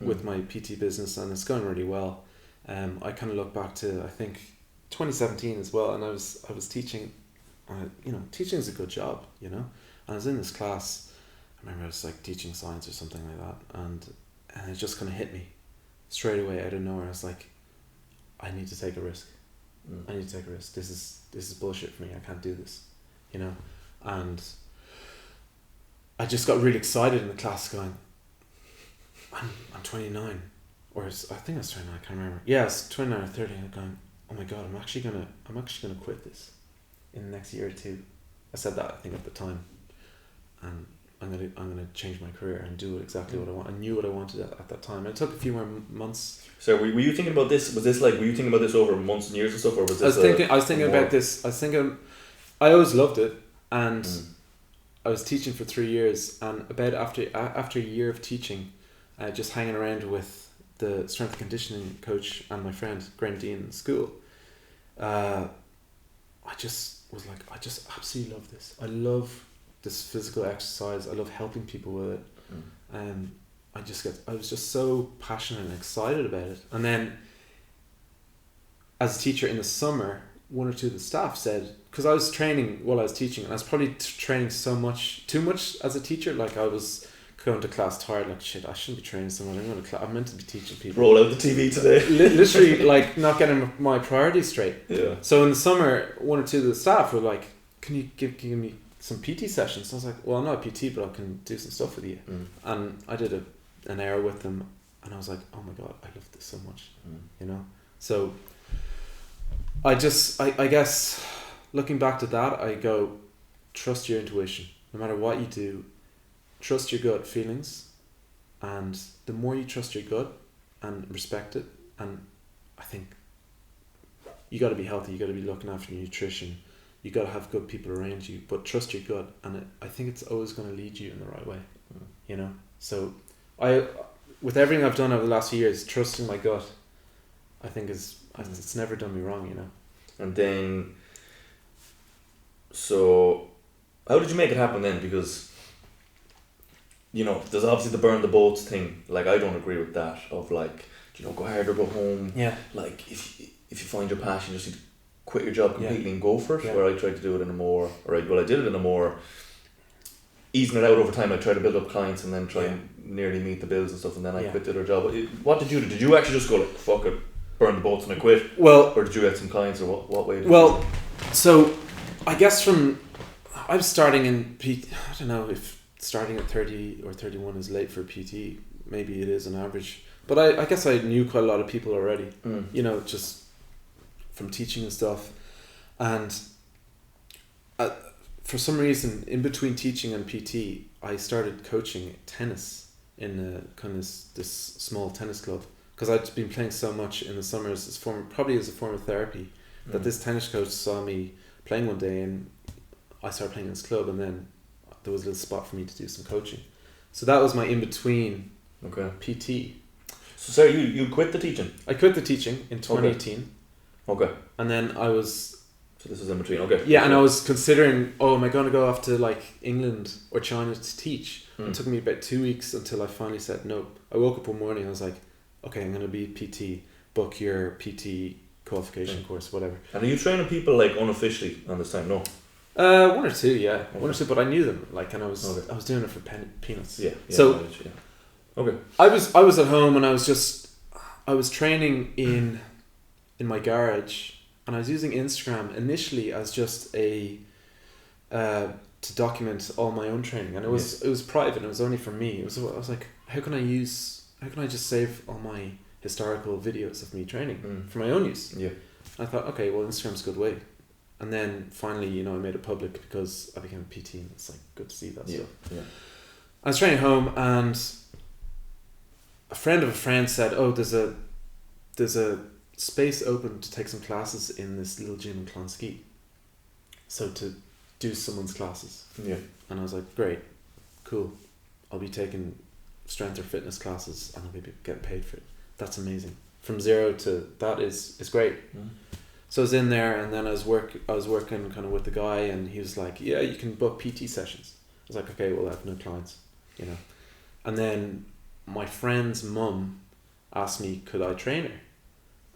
with my PT business, and it's going really well. I kind of look back to, I think, 2017 as well, and I was teaching. Teaching is a good job, and I was in this class. I remember I was like teaching science or something like that, and it just kind of hit me straight away out of nowhere. I was like, I need to take a risk. I need to take a risk. This is bullshit for me. I can't do this, and I just got really excited in the class, going, I'm 29. Or I think I was 29, I can't remember. Yeah, it's 29 or 30, and I'm going, oh my god, I'm actually gonna quit this in the next year or two. I said that, I think, at the time, and I'm gonna change my career and do exactly what I want. I knew what I wanted at that time. And it took a few more months. So were you thinking about this? Were you thinking about this over months and years and stuff, or was this? I was thinking about this. I always loved it, and I was teaching for 3 years, and about after a year of teaching, just hanging around with the strength and conditioning coach and my friend Graham Dean in school, I just was like, I just absolutely love this. I love this physical exercise. I love helping people with it. I was just so passionate and excited about it. And then as a teacher in the summer, 1 or 2 of the staff said, because I was training while I was teaching, and I was probably training too much as a teacher. Like, I was going to class tired, like, shit, I shouldn't be training someone. I'm meant to be teaching people. Roll out the TV today. Literally, like, not getting my priorities straight. Yeah. So in the summer, 1 or 2 of the staff were like, can you give me some PT sessions? I was like, well, I'm not a PT, but I can do some stuff with you. And I did an hour with them, and I was like, oh my god, I love this so much. So I guess looking back to that, I go, trust your intuition. No matter what you do, trust your gut feelings, and the more you trust your gut and respect it, and I think you got to be healthy. You got to be looking after your nutrition. You got to have good people around you, but trust your gut, and I think it's always going to lead you in the right way. You know, so with everything I've done over the last few years, trusting my gut, I think it's never done me wrong. You know. And then, so how did you make it happen then? Because, you know, there's obviously the burn the boats thing. Like, I don't agree with that. Of like, you know, go hard or go home. Yeah. Like, if you find your passion, you just need to quit your job completely and go for it. Yeah. Where I tried to do it in a more, I did it in a more easing it out over time. I tried to build up clients and then try and nearly meet the bills and stuff, and then I quit the other job. What did you do? Did you actually just go like, fuck it, burn the boats and I quit? Well, or did you get some clients, or what way did you? So I guess I'm starting in PT. I don't know if starting at 30 or 31 is late for PT. Maybe it is on average, but I guess I knew quite a lot of people already. You know, just from teaching and stuff, and for some reason, in between teaching and PT, I started coaching tennis in a kind of this small tennis club, because I'd been playing so much in the summers as a form of therapy, that this tennis coach saw me playing one day, and I started playing in this club, and then there was a little spot for me to do some coaching. So that was my in between PT. So sorry, you quit the teaching? I quit the teaching in 2018. Okay. And then I was... So this is in between, okay. Yeah, and I was considering, am I going to go off to like England or China to teach? It took me about 2 weeks until I finally said no. I woke up one morning and I was like, okay, I'm going to be PT, book your PT qualification course, whatever. And are you training people like unofficially on this time? No. One or two, yeah. Okay. One or two, but I knew them, like, and I was doing it for peanuts. Yeah. So okay. I was at home, and I was training in my garage, and I was using Instagram initially as just to document all my own training, and it was private. It was only for me. I was like, how can I just save all my historical videos of me training for my own use? Yeah. And I thought, okay, well, Instagram's a good way. And then finally, you know, I made it public because I became a PT, and it's like good to see that stuff. Yeah. I was training home, and a friend of a friend said, there's a space open to take some classes in this little gym in Clonskee. So to do someone's classes. Yeah. And I was like, great, cool. I'll be taking strength or fitness classes, and I'll be getting paid for it. That's amazing. From zero to that is great. So I was in there, and then I was working kind of with the guy, and he was like, yeah, you can book PT sessions. I was like, okay, well, I have no clients, you know. And then my friend's mum asked me, could I train her?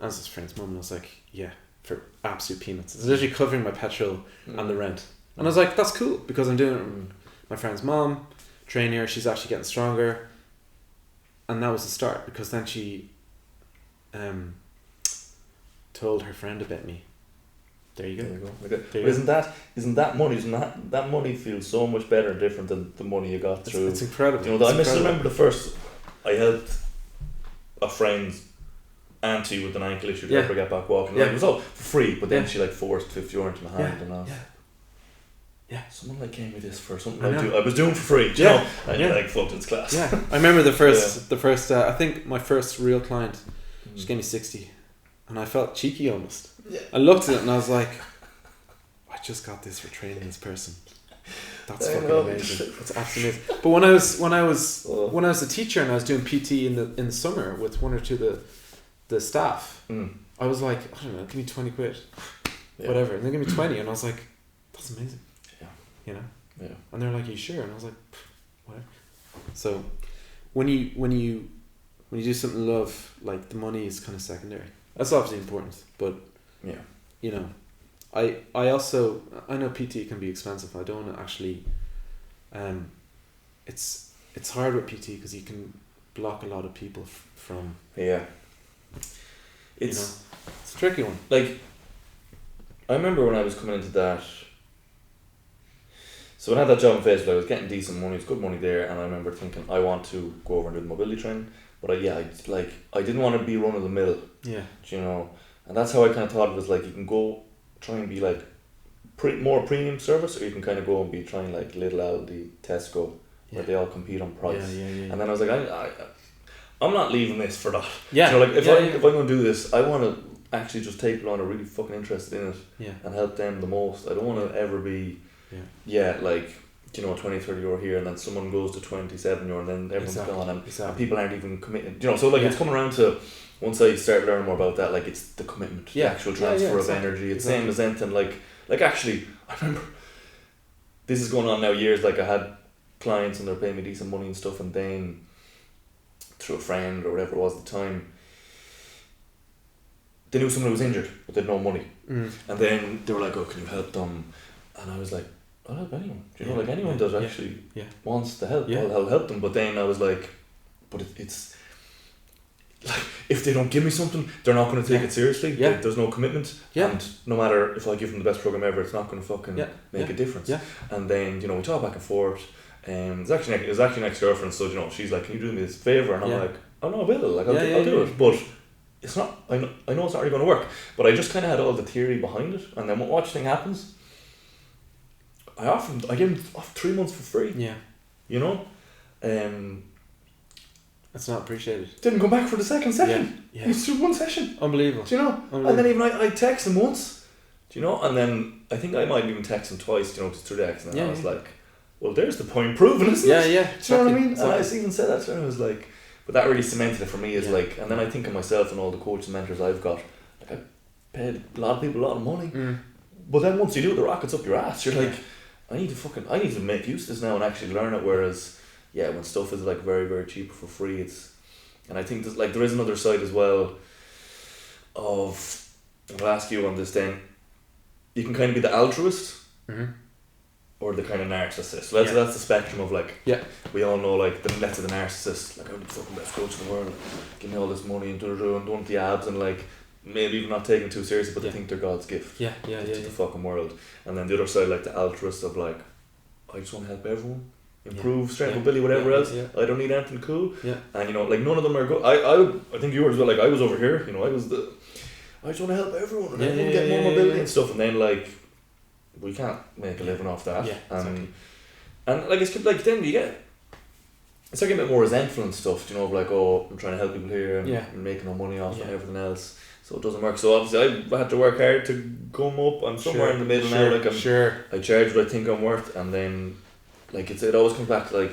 I was his friend's mum, and I was like, yeah, for absolute peanuts. It's literally covering my petrol and the rent. And I was like, that's cool, because I'm doing it with my friend's mum, training her, she's actually getting stronger. And that was the start, because then she told her friend about me. There you go. Okay. Isn't that money feels so much better and different than the money you got through? It's incredible. You know, I still remember the first. I helped a friend's auntie with an ankle issue to help her get back walking. Like, it was all for free, but then she like forced 50 euro into my hand, and I was, someone like gave me this for something I was doing for free. Do you know? And like, fuck, it's class. Yeah, I remember the first. I think my first real client, she gave me 60. And I felt cheeky almost. Yeah. I looked at it and I was like, I just got this for training this person. That's fucking amazing. That's absolutely amazing. But when I was a teacher and I was doing PT in the summer with one or two of the staff, I was like, I don't know, give me 20 quid. Whatever. And they gave me 20, and I was like, that's amazing. Yeah. You know? Yeah. And they're like, are you sure? And I was like, whatever. So when you do something you love, like, the money is kind of secondary. That's obviously important, but you know, I know PT can be expensive. I don't want to actually. It's hard with PT because you can block a lot of people from. Yeah. It's a tricky one. Like, I remember when I was coming into that. So when I had that job in Facebook, I was getting decent money. It was good money there, and I remember thinking I want to go over and do the mobility training. But I didn't want to be run of the mill. Yeah. You know, and that's how I kind of thought it was like, you can go try and be like more premium service, or you can kind of go and be trying like Little Aldi, Tesco, where they all compete on price. And then I was like, I'm not leaving this for that. Yeah. You know, like if Yeah, I'm going to do this, I want to actually just take people on who are really fucking interested in it Yeah. and help them the most. I don't want to ever be, like, you know, 20, 30 euro here, and then someone goes to 27 euro, and then everyone's gone, and people aren't even committed. You know, so like it's coming around to, once I start learning more about that, like it's the commitment, the actual transfer of energy. It's same as anything. Like actually, I remember this is going on now years. Like I had clients and they're paying me decent money and stuff, and then through a friend or whatever it was at the time, they knew someone who was injured but they had no money, and then they were like, "Oh, can you help them?" And I was like, "I'll help anyone." Do you know, like anyone that actually wants to help, I'll help them. But then I was like, "But it's like if they don't give me something, they're not going to take it seriously. There's no commitment, and no matter if I give them the best program ever, it's not going to fucking make a difference." And then, you know, we talk back and forth. It was actually an ex-girlfriend, so, you know, she's like, "Can you do me this favour?" And I'm like, "Oh no, I will. Like I'll do it." But it's not. I know it's not really going to work. But I just kind of had all the theory behind it, and then when watch thing happens, I give him 3 months for free. Yeah. You know, that's not appreciated. Didn't come back for the second session. Yeah. He was through one session. Unbelievable. Do you know? And then even I text him once. Do you know? And then I think I might even text him twice. Do you know, just through the text, and then I was like, "Well, there's the point proven, isn't it?" Yeah. Do you know what I mean? And I even said that to him. I was like, but that really cemented it for me. Is like, and then I think of myself and all the coaches and mentors I've got. Like, I paid a lot of people a lot of money, but then once you do it, the rocket's up your ass. You're like, I need to make use of this now and actually learn it. Whereas, when stuff is like very, very cheap for free, and I think there is another side as well of, I'll ask you on this then, you can kind of be the altruist or the kind of narcissist. So that's the spectrum of like, we all know like the narcissist, like, I'm the fucking best coach in the world, give me all this money and don't want the abs, and like maybe even not taking it too seriously, but they think they're God's gift to the fucking world. And then the other side, like the altruist of like, I just want to help everyone improve strength, mobility, whatever else. I don't need anything cool. And you know, like none of them are good. I think you were as well. Like I was over here. You know, I just want to help everyone and everyone get more mobility and stuff. And then like, we can't make a living off that. And like it's like then you get, it's like a bit more resentful and stuff. You know, like, oh, I'm trying to help people here and I'm making no money off and everything else. So it doesn't work. So obviously I had to work hard to come up. I'm somewhere in the middle now. Like I charge what I think I'm worth, and then like it always comes back to like,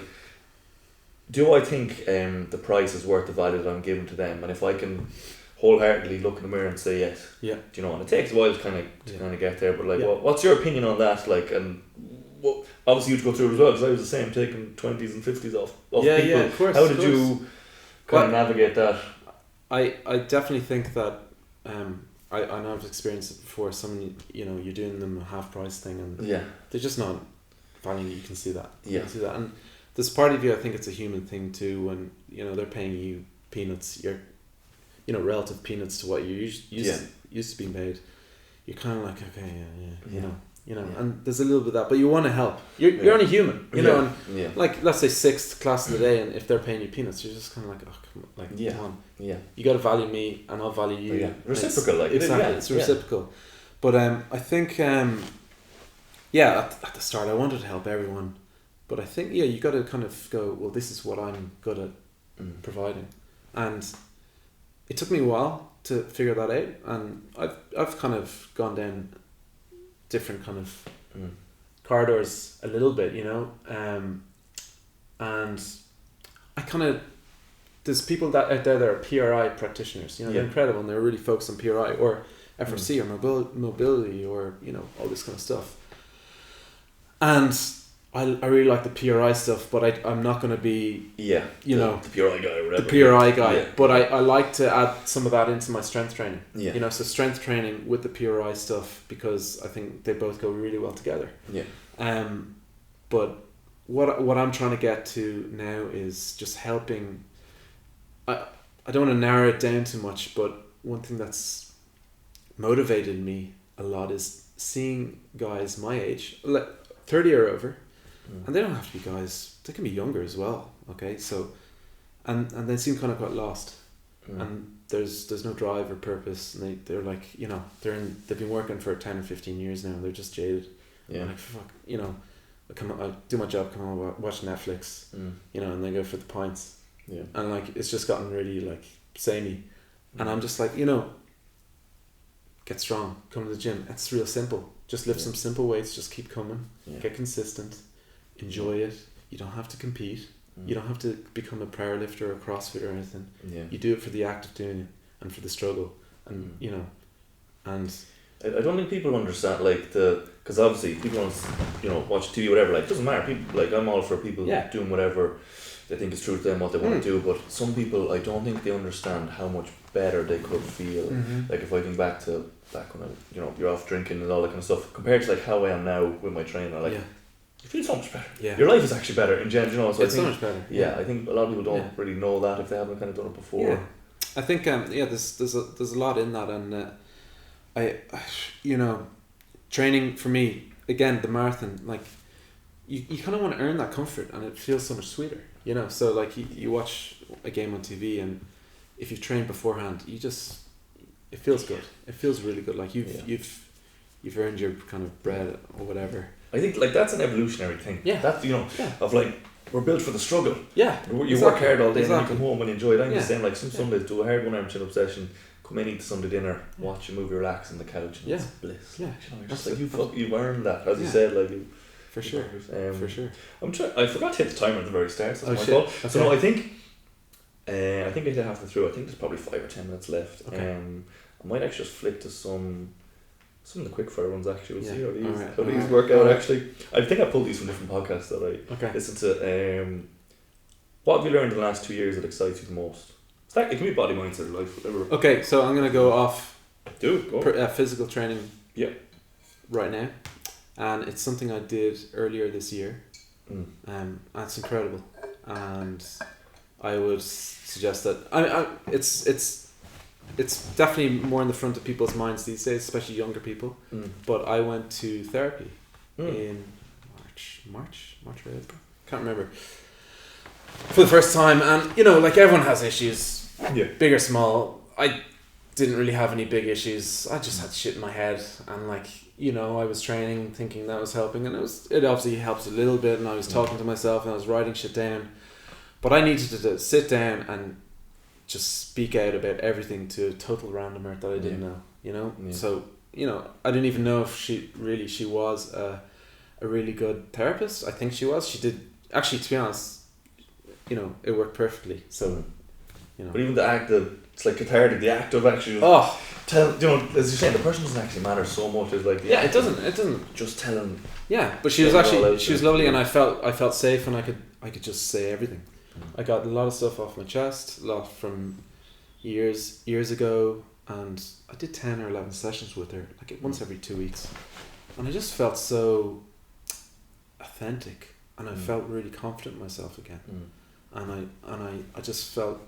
do I think the price is worth the value that I'm giving to them? And if I can wholeheartedly look in the mirror and say yes, do you know? And it takes a while to kind of get there. But like, what's your opinion on that? Like, and what obviously you'd go through it as well, because I was the same, taking 20s and 50s off people. Yeah, of course. How did you kind of navigate that? I definitely think that. I know I've experienced it before. Someone, you know, you're doing them a half price thing, and they're just not valuing. You can see that. You can see that, and there's part of you. I think it's a human thing too. When you know they're paying you peanuts, you're, you know, relative peanuts to what you're used to being paid. You're kind of like, okay, you know, and there's a little bit of that, but you want to help. You're only human, you know. And like, let's say 6th class of the day, and if they're paying you peanuts, you're just kind of like, oh, come on. You got to value me, and I'll value you. Reciprocal, like exactly. It's reciprocal. But I think at the start I wanted to help everyone, but I think you got to kind of go, well, this is what I'm good at providing, and it took me a while to figure that out, and I've kind of gone down different kind of corridors a little bit, you know, and I kind of, there's people that out there that are PRI practitioners, you know, they're incredible and they're really focused on PRI or FRC or mobility or, you know, all this kind of stuff. And I really like the PRI stuff, but I'm not going to be, you know, the PRI guy or whatever. The PRI guy, but I like to add some of that into my strength training. You know, so strength training with the PRI stuff, because I think they both go really well together. But what I'm trying to get to now is just helping. I don't want to narrow it down too much, but one thing that's motivated me a lot is seeing guys my age, 30 or over, and they don't have to be guys, they can be younger as well, okay? So, and they seem kind of quite lost, and there's no drive or purpose, and they're like, you know, they've been working for 10 or 15 years now, and they're just jaded. Like, fuck, you know, I do my job, come on, watch Netflix, you know, and they go for the pints. Yeah. And like it's just gotten really like samey, and I'm just like, get strong, come to the gym. It's real simple. Just lift some simple weights. Just keep coming. Yeah. Get consistent. Enjoy it. You don't have to compete. You don't have to become a power lifter or a CrossFit or anything. Yeah. You do it for the act of doing it and for the struggle, and and I don't think people understand because obviously people don't watch TV or whatever. Like, it doesn't matter. People, like, I'm all for people doing whatever they think is true to them, what they want to do. But some people, I don't think they understand how much better they could feel. Like, if I think back when you're off drinking and all that kind of stuff, compared to like how I am now with my trainer, like. You feel so much better. Yeah. Your life is actually better in general. So it's I think, so much better. Yeah, I think a lot of people don't really know that if they haven't kind of done it before. Yeah. I think there's a lot in that, and I training for me, again, the marathon, like you kind of want to earn that comfort, and it feels so much sweeter, so like you watch a game on TV, and if you've trained beforehand, it feels good. It feels really good. Like you've earned your kind of bread or whatever. I think like that's an evolutionary thing. Yeah. That of like, we're built for the struggle. Yeah. You work hard all day and then you come home and you enjoy it. I'm the same. Like, some Sundays, do a hard 1 hour chin up session, come in, eat the Sunday dinner, watch a movie, relax on the couch, and it's bliss. Yeah. You're just like, you've earned that, as you said. Like, for sure. For sure. I forgot to hit the timer at the very start. So that's my fault. So I think I hit halfway through. I think there's probably 5 or 10 minutes left. Okay. I might actually just flick to some of the quickfire ones. Actually, we'll see how these work out. Actually, I think I pulled these from different podcasts that I listened to. What have you learned in the last 2 years that excites you the most? It can be body, mindset, life, whatever. Okay, so I'm gonna go off. Go. Physical training. Yeah. Right now, and it's something I did earlier this year. That's incredible, and I would suggest that it's definitely more in the front of people's minds these days, especially younger people. But I went to therapy in March or April, can't remember, for the first time, and like everyone has issues, big or small. I didn't really have any big issues. I just had shit in my head, and like I was training thinking that was helping, and it obviously helps a little bit, and I was talking to myself and I was writing shit down, but I needed to sit down and just speak out about everything to a total randomer that I didn't know, So, I didn't even know if she was a really good therapist. I think she was. She did, actually, to be honest, it worked perfectly. So, But even the act of, it's like cathartic, the act of actually as you're saying, the person doesn't actually matter so much as like it doesn't just telling. Yeah, but she was lovely, and I felt safe, and I could just say everything. I got a lot of stuff off my chest, a lot from years ago, and I did 10 or 11 sessions with her, like once every 2 weeks, and I just felt so authentic, and I felt really confident in myself again, and I just felt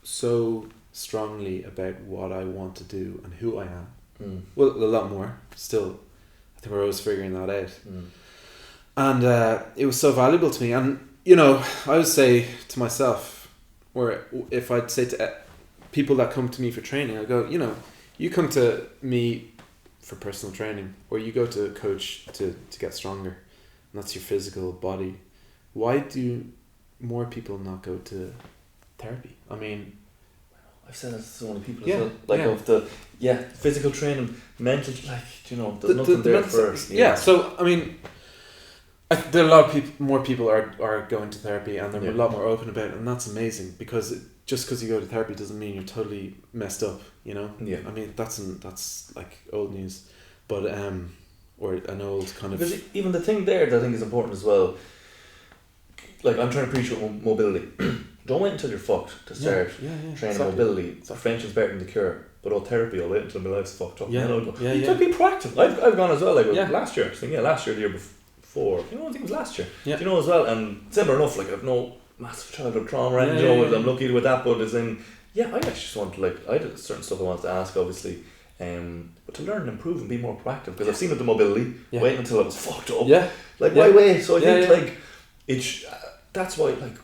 so strongly about what I want to do and who I am. Well, a lot more still. I think we're always figuring that out, and it was so valuable to me. And I would say to myself, or if I'd say to people that come to me for training, I go, you come to me for personal training, or you go to a coach to get stronger, and that's your physical body. Why do more people not go to therapy? I mean, I've said that to so many people as well. Like, of the physical training, mental, like, there's nothing there for. So I mean, there are a lot of more people are going to therapy, and they're a lot more open about it, and that's amazing, because just because you go to therapy doesn't mean you're totally messed up, I mean, that's like old news, but or an old kind of, because even the thing there that I think is important as well, like, I'm trying to preach with mobility. Don't wait until you're fucked to start training mobility. Prevention's better than the cure. But therapy, I'll wait until my life's fucked up. You gotta be proactive. I've gone as well. Like, last year, the year before. I think it was last year. As well. And similar enough. Like, I've no massive childhood trauma. I'm lucky with that. But I actually just want to, I had certain stuff I wanted to ask, obviously. But to learn and improve and be more proactive, because I've seen with the mobility, waiting until I was fucked up. Why wait? So I think it's that's why, like,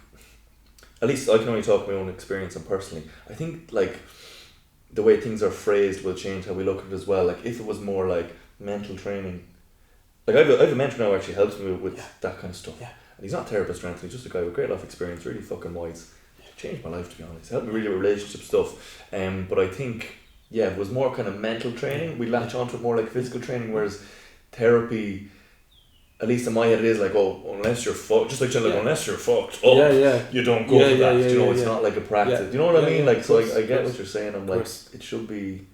at least I can only talk my own experience and personally. I think, like, the way things are phrased will change how we look at it as well. Like, if it was more like mental training, like, I have a mentor now who actually helps me with that kind of stuff. and he's not a therapist or anything, he's just a guy with great life experience, really fucking wise. Changed my life, to be honest. It helped me really with relationship stuff. But I think, it was more kind of mental training. We latch onto it more like physical training, whereas therapy, at least in my head, it is like, unless you're fucked, just like unless you're fucked up, you don't go to that. It's not like a practice. You know what I mean? Like, so I get what you're saying. I'm like, it should be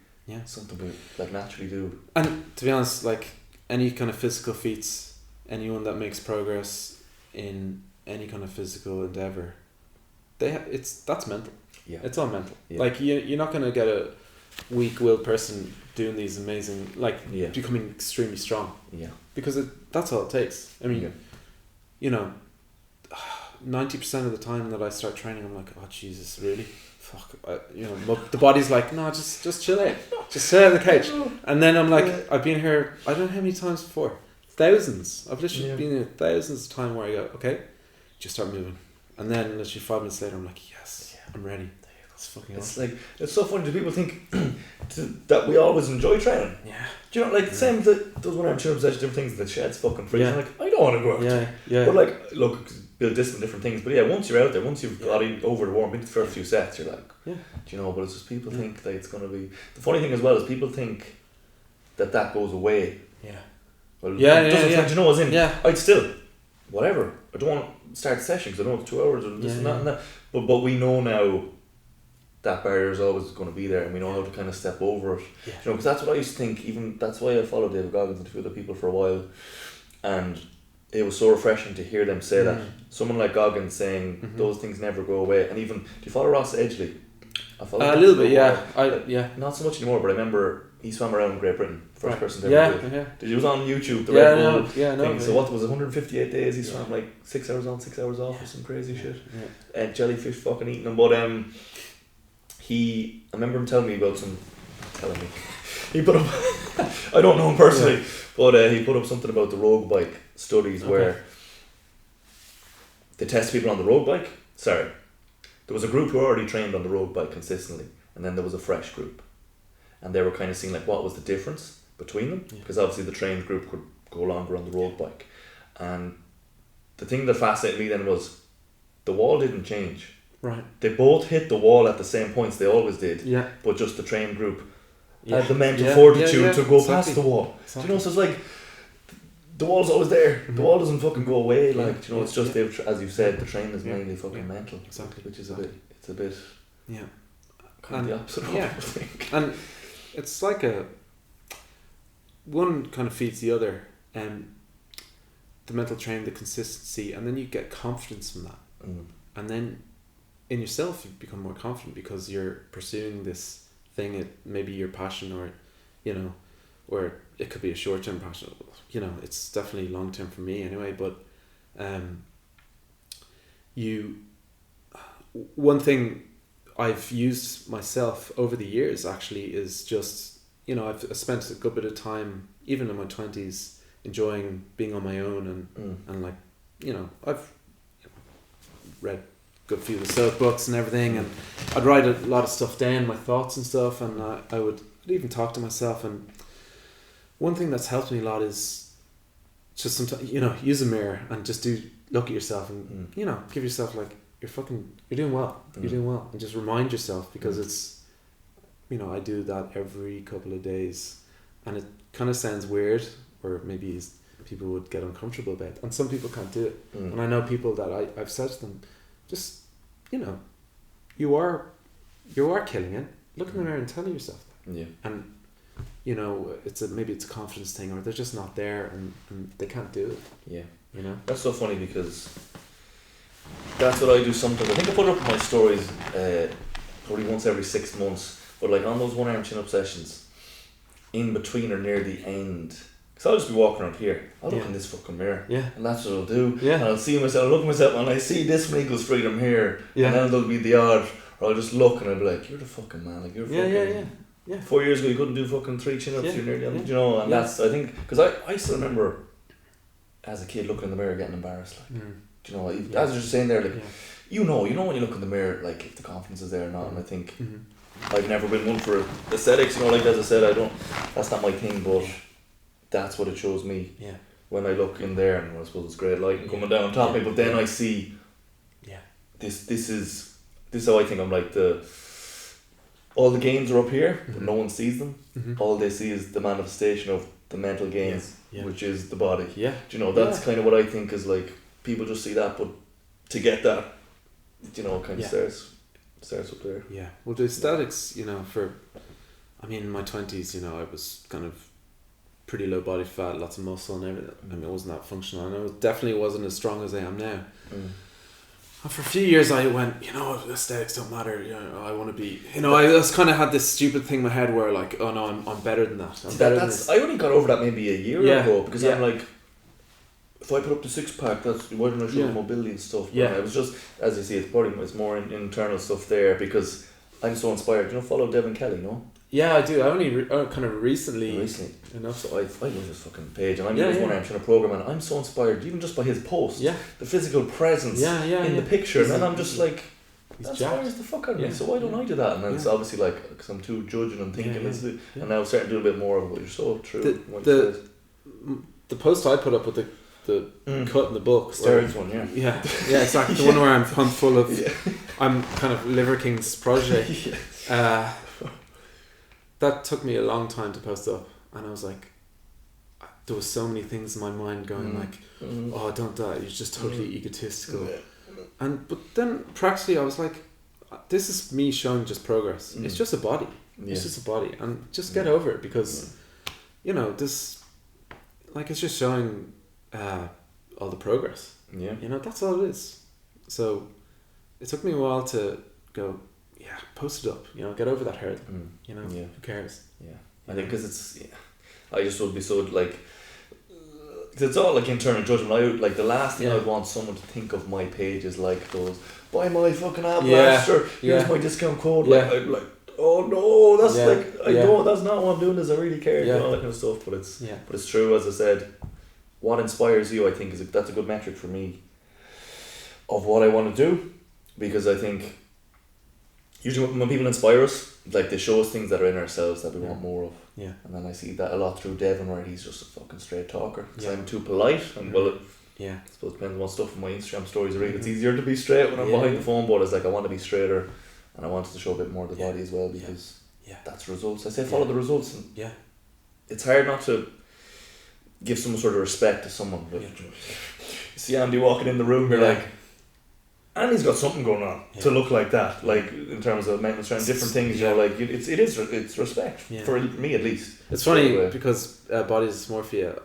something we like naturally do. And to be honest, like any kind of physical feats, anyone that makes progress in any kind of physical endeavor, that's mental. Yeah, it's all mental. Like you're not gonna get a weak-willed person doing these amazing, becoming extremely strong. Yeah, because that's all it takes. I mean, 90% of the time that I start training, I'm like, oh Jesus, really? Fuck, the body's like, no, just chill out, just sit on the couch. And then I'm like, I've been here, I don't know how many times before, thousands. I've literally been here thousands of times where I go, okay, just start moving, and then literally 5 minutes later, I'm like, yes, I'm ready. It's fucking awesome. Like, it's so funny. Do people think that we always enjoy training? Yeah. Do you know, like, the same that those 1 hour tune-ups, different things, the shed's fucking free. I'm like, I don't want to go out. Yeah. But like, look, build discipline, different things. But once you're out there, once you've got over the warm, been for a few sets, you're like, do you know? But it's just people think that it's going to be. The funny thing as well is people think that goes away. Yeah. Well, Do you know, as in, I'd still, whatever. I don't want to start the session because I know it's 2 hours or this and that and that. But we know now that barrier is always going to be there, and we know how to kind of step over it. Yeah. You know, because that's what I used to think. Even that's why I followed David Goggins and a few other people for a while, and it was so refreshing to hear them say that. Someone like Goggins saying those things never go away. And even, do you follow Ross Edgley? I follow a little bit, not so much anymore, but I remember he swam around Great Britain, first person to ever do it. He was on YouTube, the Red Bull thing. So what was it, 158 days? He swam like 6 hours on, 6 hours off, or some crazy shit. And jellyfish fucking eating them, but I remember him telling me, he put up, I don't know him personally, but he put up something about the road bike studies where they test people on the road bike. There was a group who already trained on the road bike consistently, and then there was a fresh group, and they were kind of seeing like what was the difference between them, because obviously the trained group could go longer on the road bike, and the thing that fascinated me then was the wall didn't change. Right. They both hit the wall at the same points, they always did. Yeah. But just the trained group had the mental fortitude to go past the wall. Exactly. Do you know, so it's like the wall's always there. The wall doesn't fucking go away. Like, do you know, it's just as you said, the training is mainly fucking mental. Exactly. Which is a bit kind of the opposite of what people think. And it's like one kind of feeds the other. The mental training, the consistency, and then you get confidence from that. And then in yourself you become more confident because you're pursuing this thing, it maybe your passion, or or it could be a short-term passion, it's definitely long-term for me anyway, but one thing I've used myself over the years actually is just, I've spent a good bit of time even in my 20s enjoying being on my own and like, I've read good few of the self-books and everything, and I'd write a lot of stuff down, my thoughts and stuff, and I'd even talk to myself. And one thing that's helped me a lot is just sometimes, use a mirror and just look at yourself and give yourself like, you're doing well, you're doing well, and just remind yourself, because it's, I do that every couple of days, and it kind of sounds weird, or maybe people would get uncomfortable about, and some people can't do it. And I know people that I've said to them, just, you are killing it. Look in the mirror and tell yourself that. Yeah. And maybe it's a confidence thing, or they're just not there and they can't do it. Yeah. That's so funny, because that's what I do sometimes. I think I put up my stories probably once every 6 months, but like on those 1 hour chin up sessions, in between or near the end. Because I'll just be walking around here. I'll look in this fucking mirror. Yeah. And that's what I'll do. Yeah. And I'll see myself, I'll look at myself, and I see this from Eagles Freedom here. Yeah. And then there'll be the odd, or I'll just look and I'll be like, you're the fucking man. Like, you're fucking. Yeah. 4 years ago, you couldn't do fucking 3 chin ups. You're nearly on, and that's, I think, because I still remember as a kid looking in the mirror getting embarrassed. Like, do you know, as you're just saying there, like, you know when you look in the mirror, like, if the confidence is there or not. And I think I've never been one for aesthetics, like as I said, that's not my thing, but that's what it shows me. Yeah. when I look in there, and I suppose it's great lighting coming down on top of me, but then I see this is how I think. I'm like, all the gains are up here, but no one sees them. All they see is the manifestation of the mental gains, which is the body. Do you know, that's kind of what I think is like, people just see that, but to get that, you know, kind of starts up there. Yeah, well, the aesthetics, you know, in my 20s, you know, I was kind of pretty low body fat, lots of muscle and everything. I mean, it wasn't that functional, and it definitely wasn't as strong as I am now. And for a few years I went, you know, aesthetics don't matter, you know, I want to be, you know, I just kind of had this stupid thing in my head where like, oh no, I'm better than that. I'm better than this. I only got over that maybe a year ago, because I'm like, if I put up the 6-pack, that's why don't I show mobility and stuff? But it was just, as you see, it's more internal stuff there, because I'm so inspired. You know, follow Devin Kelly, no? Yeah, I do. I only kind of recently enough. So I love his fucking page, and I'm trying to program, and I'm so inspired even just by his post. The physical presence in the picture, and then I'm just like, that inspires the fuck out of me. So why don't I do that? And then it's obviously like, because I'm too judging and thinking, and now I'm starting to do a bit more of it. You're so true. The post I put up with the cut in the book, Steroids one, exactly. The one where I'm full of, I'm kind of Liver King's protege. That took me a long time to post up, and I was like, there was so many things in my mind going like, oh, don't do that, you're just totally egotistical. But then practically I was like, this is me showing just progress. It's just a body. It's just a body, and just get over it, because you know, this, like, it's just showing all the progress. You know, that's all it is. So it took me a while to go, post it up, you know, get over that hurdle. You know, who cares? I think because it's, I just would be so like, because it's all like internal judgment. I would, like, the last thing I'd want someone to think of my page is like those, buy my fucking app blaster, here's my discount code. Like, I'd like, oh no, that's like, I don't, that's not what I'm doing, is I really care, and all that kind of stuff. But it's true, as I said, what inspires you, I think, that's a good metric for me of what I want to do, because I think usually when people inspire us, like, they show us things that are in ourselves that we want more of. And then I see that a lot through Devin, where he's just a fucking straight talker. Because I'm too polite, and I suppose it depends on what stuff in my Instagram stories I read. It's easier to be straight when I'm behind the phone, but it's like, I want to be straighter, and I wanted to show a bit more of the body as well, because that's results. I say follow the results, and it's hard not to give some sort of respect to someone. But you see Andy walking in the room, you're like, Andy's got something going on to look like that, like, in terms of mental strength, different things. You know, like, it's respect for me, at least. It's funny because body dysmorphia,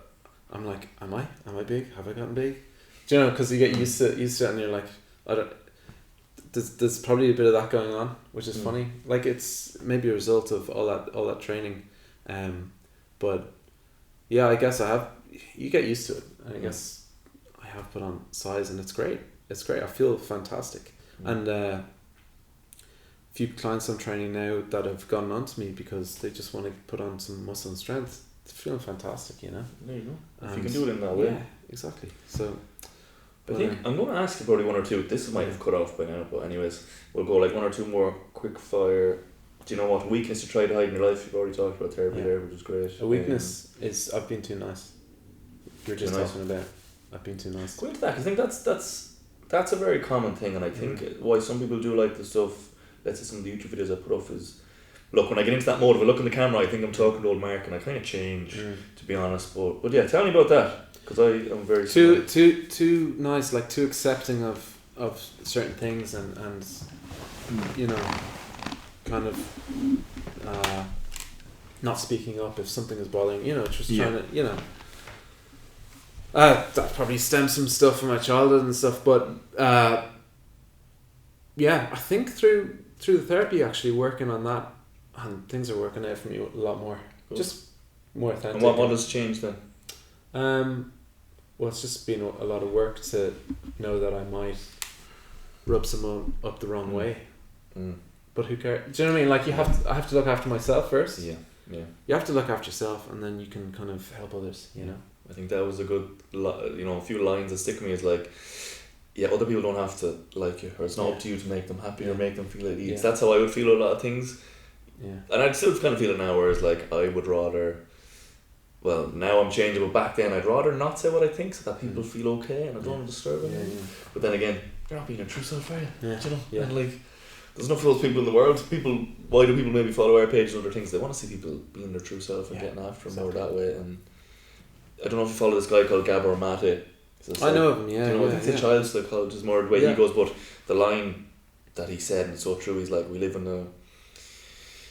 I'm like, am I big? Have I gotten big? Do you know? Because you get used to it, and you're like, I don't. There's probably a bit of that going on, which is funny. Like, it's maybe a result of all that training, but yeah, I guess you get used to it, and I guess I have put on size, and it's great. It's great. I feel fantastic. And a few clients I'm training now that have gone on to me because they just want to put on some muscle and strength. It's feeling fantastic, you know. There you go. If you can do it in that way. Yeah, exactly. So I think I'm going to ask you probably one or two. This might have cut off by now, but anyways, we'll go like one or two more quick fire. Do you know what weakness you try to hide in your life? You've already talked about therapy there, which is great. A weakness is I've been too nice. You're just talking about I've been too nice. Go into that, 'cause I think that's a very common thing, and I think why some people do like the stuff, let's say some of the YouTube videos I put up, is, look, when I get into that mode, if I look in the camera, I think I'm talking to old Mark, and I kind of change, to be honest. But yeah, tell me about that, because I'm very too nice, like too accepting of certain things, and you know, kind of not speaking up if something is bothering you, know, just trying to, you know. That probably stems from stuff from my childhood and stuff, but yeah, I think through the therapy, actually working on that, and things are working out for me a lot more. Cool. Just more authentic. And what has changed then? Well, it's just been a lot of work to know that I might rub someone up the wrong way. But who cares? Do you know what I mean? Like, I have to look after myself first. Yeah. You have to look after yourself, and then you can kind of help others, you know. I think that was a good, you know, a few lines that stick with me is like, other people don't have to like you, or it's not up to you to make them happy or make them feel at ease. That's how I would feel a lot of things. And I'd still kind of feel it now, where it's like, I would rather well, now I'm changing, but back then I'd rather not say what I think so that people feel okay and I don't want to disturb anyone. Yeah. But then again, you're not being your true self, are you? Yeah. Do you know? Yeah. And like, there's enough of those people in the world. Why do people maybe follow our page and other things? They want to see people being their true self and getting after them more that way. And I don't know if you follow this guy called Gabor Mate. I know of him, yeah. You know, yeah, I think the child's psychologist is more the way he goes, but the line that he said, and it's so true, he's like, we live in a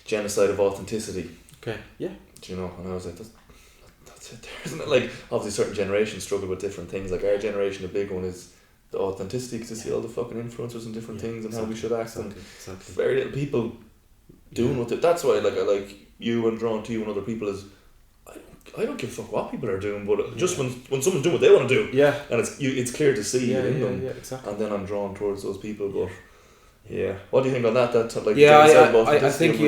genocide of authenticity. Okay, yeah. Do you know? And I was like, that's it there, isn't it? Like, obviously certain generations struggle with different things. Like our generation, the big one is the authenticity, because you see all the fucking influencers and different things and how we should act. And very little people doing what that's why I like you and drawn to you and other people is I don't give a fuck what people are doing, but just when someone's doing what they want to do, and it's clear to see in them, exactly. and then I'm drawn towards those people. But what do you think on that? I think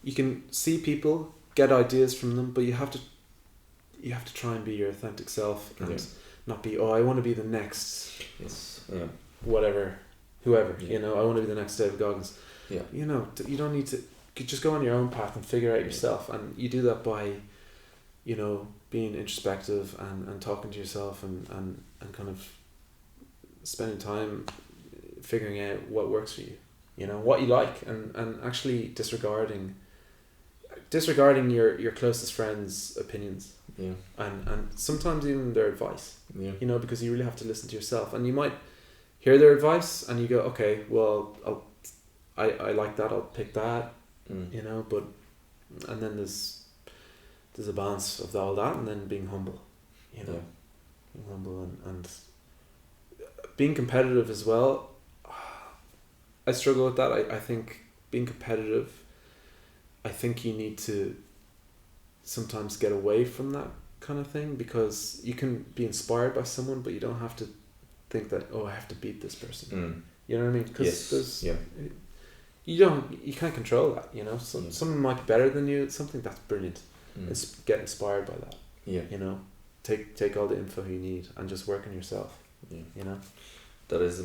you can see people, get ideas from them, but you have to try and be your authentic self and not be I want to be the next whoever you know, I want to be the next David Goggins. You know, you don't need to, you just go on your own path and figure out yourself, and you do that by, you know, being introspective and talking to yourself and kind of spending time figuring out what works for you, you know, what you like, and actually disregarding your closest friends' opinions, and sometimes even their advice, you know, because you really have to listen to yourself, and you might hear their advice and you go, okay, well, I like that, I'll pick that, you know, but and then there's a balance of all that, and then being humble, you know, being humble and being competitive as well. I struggle with that. I think being competitive, I think you need to sometimes get away from that kind of thing, because you can be inspired by someone, but you don't have to think that, I have to beat this person. You know what I mean? Because you can't control that, you know. Someone might be better than you at something. That's brilliant. It's get inspired by that. You know, take all the info you need and just work on yourself. You know, that is the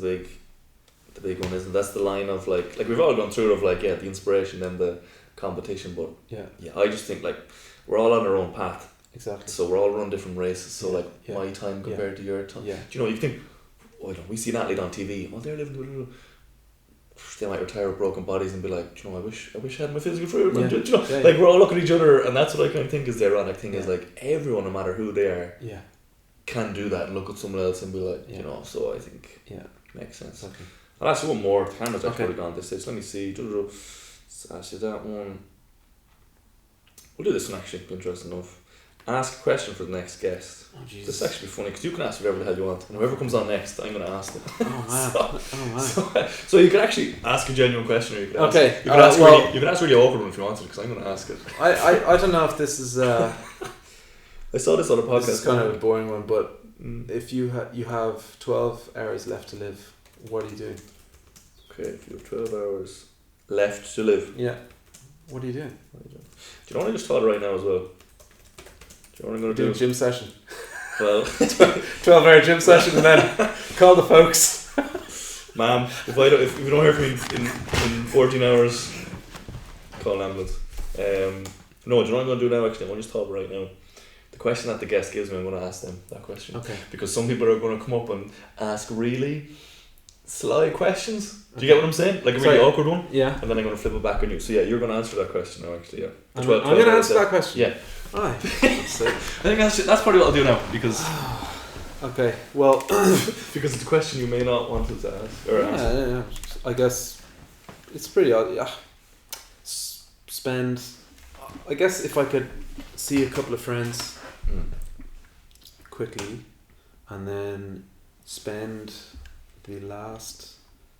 big one, isn't it? That's the line of like we've all gone through it, of like the inspiration and the competition, but I just think like we're all on our own path. Exactly. So we're all run different races. So my time compared to your time. Do you know, you think, we see an athlete on TV, they're living, they might retire with broken bodies and be like, do you know, I wish I had my physical freedom. Do you know, like we're all looking at each other, and that's what I kind of think is the ironic thing is like everyone, no matter who they are, can do that and look at someone else and be like, you know. So I think makes sense. Okay. I'll ask you one more. The camera's actually gone this stage. Let me see. Let's ask you that one. We'll do this one actually. Be interesting enough. Ask a question for the next guest. This is actually funny because you can ask whatever the hell you want, and whoever comes on next, I'm going to ask them. So you can actually ask a genuine question, or you can ask, you can ask really awkward one if you want to, because I'm going to ask it. I don't know if this is. I saw this on a podcast. This is kind of a boring one, but if you have 12 hours left to live, what are you doing? Okay, if you have 12 hours left to live. Yeah. What are you doing? Do you know what I just thought right now as well? Do you know what I'm going to do? A gym session. Well, 12-hour gym session, and then call the folks. Ma'am, if you don't hear from me in 14 hours, call an ambulance. No, do you know what I'm going to do now? Actually, I just thought right now. The question that the guest gives me, I'm going to ask them that question. Okay. Because some people are going to come up and ask really sly questions. Do you get what I'm saying? Like a really awkward one? Yeah. And then I'm going to flip it back on you. So you're going to answer that question now, actually, I'm going to answer that question? Yeah. Aye. I think that's probably what I'll do now, because... Okay, well... because it's a question you may not want to ask. Or answer. Yeah. I guess it's pretty odd. Yeah. Spend... I guess if I could see a couple of friends quickly, and then spend the last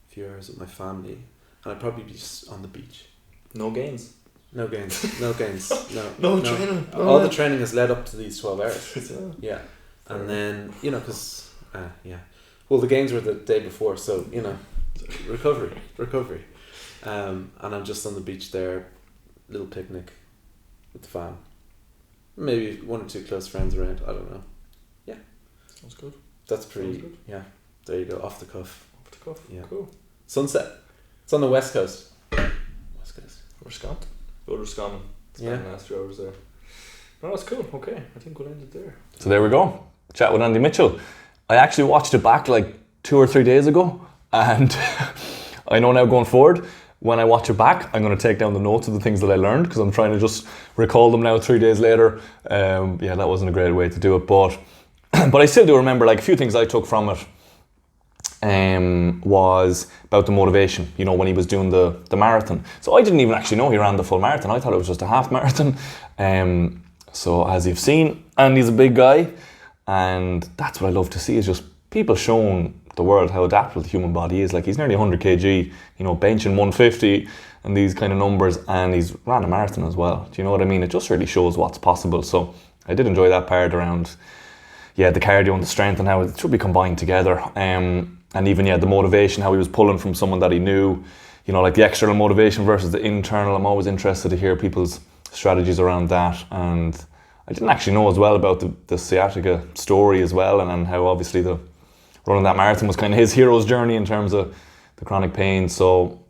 few hours with my family, and I'd probably be just on the beach. No games. No games. No training. All the training has led up to these 12 hours. Yeah. And then, you know, because, well, the games were the day before, so, you know, recovery. And I'm just on the beach there, little picnic with the fam. Maybe one or two close friends around, I don't know. Yeah. Sounds good. That's pretty, yeah. There you go, off the cuff. Yeah. Cool. Sunset. It's on the west coast. We're Scott. Go to Scammon. Spend the last 2 hours there. Oh, that's cool. Okay, I think we'll end it there. So there we go. Chat with Andy Mitchell. I actually watched it back like 2 or 3 days ago, and I know now going forward, when I watch it back, I'm going to take down the notes of the things that I learned, because I'm trying to just recall them now 3 days later. Yeah, that wasn't a great way to do it, but I still do remember like a few things I took from it. Was about the motivation, you know, when he was doing the marathon. So I didn't even actually know he ran the full marathon. I thought it was just a half marathon. So as you've seen, Andy's a big guy, and that's what I love to see, is just people showing the world how adaptable the human body is. Like, he's nearly 100 kg, you know, benching 150 and these kind of numbers, and he's ran a marathon as well. Do you know what I mean? It just really shows what's possible. So I did enjoy that part around, yeah, the cardio and the strength and how it should be combined together. And even, yeah, the motivation, how he was pulling from someone that he knew, you know, like the external motivation versus the internal. I'm always interested to hear people's strategies around that. And I didn't actually know as well about the sciatica story as well, and how obviously the running that marathon was kind of his hero's journey in terms of the chronic pain. So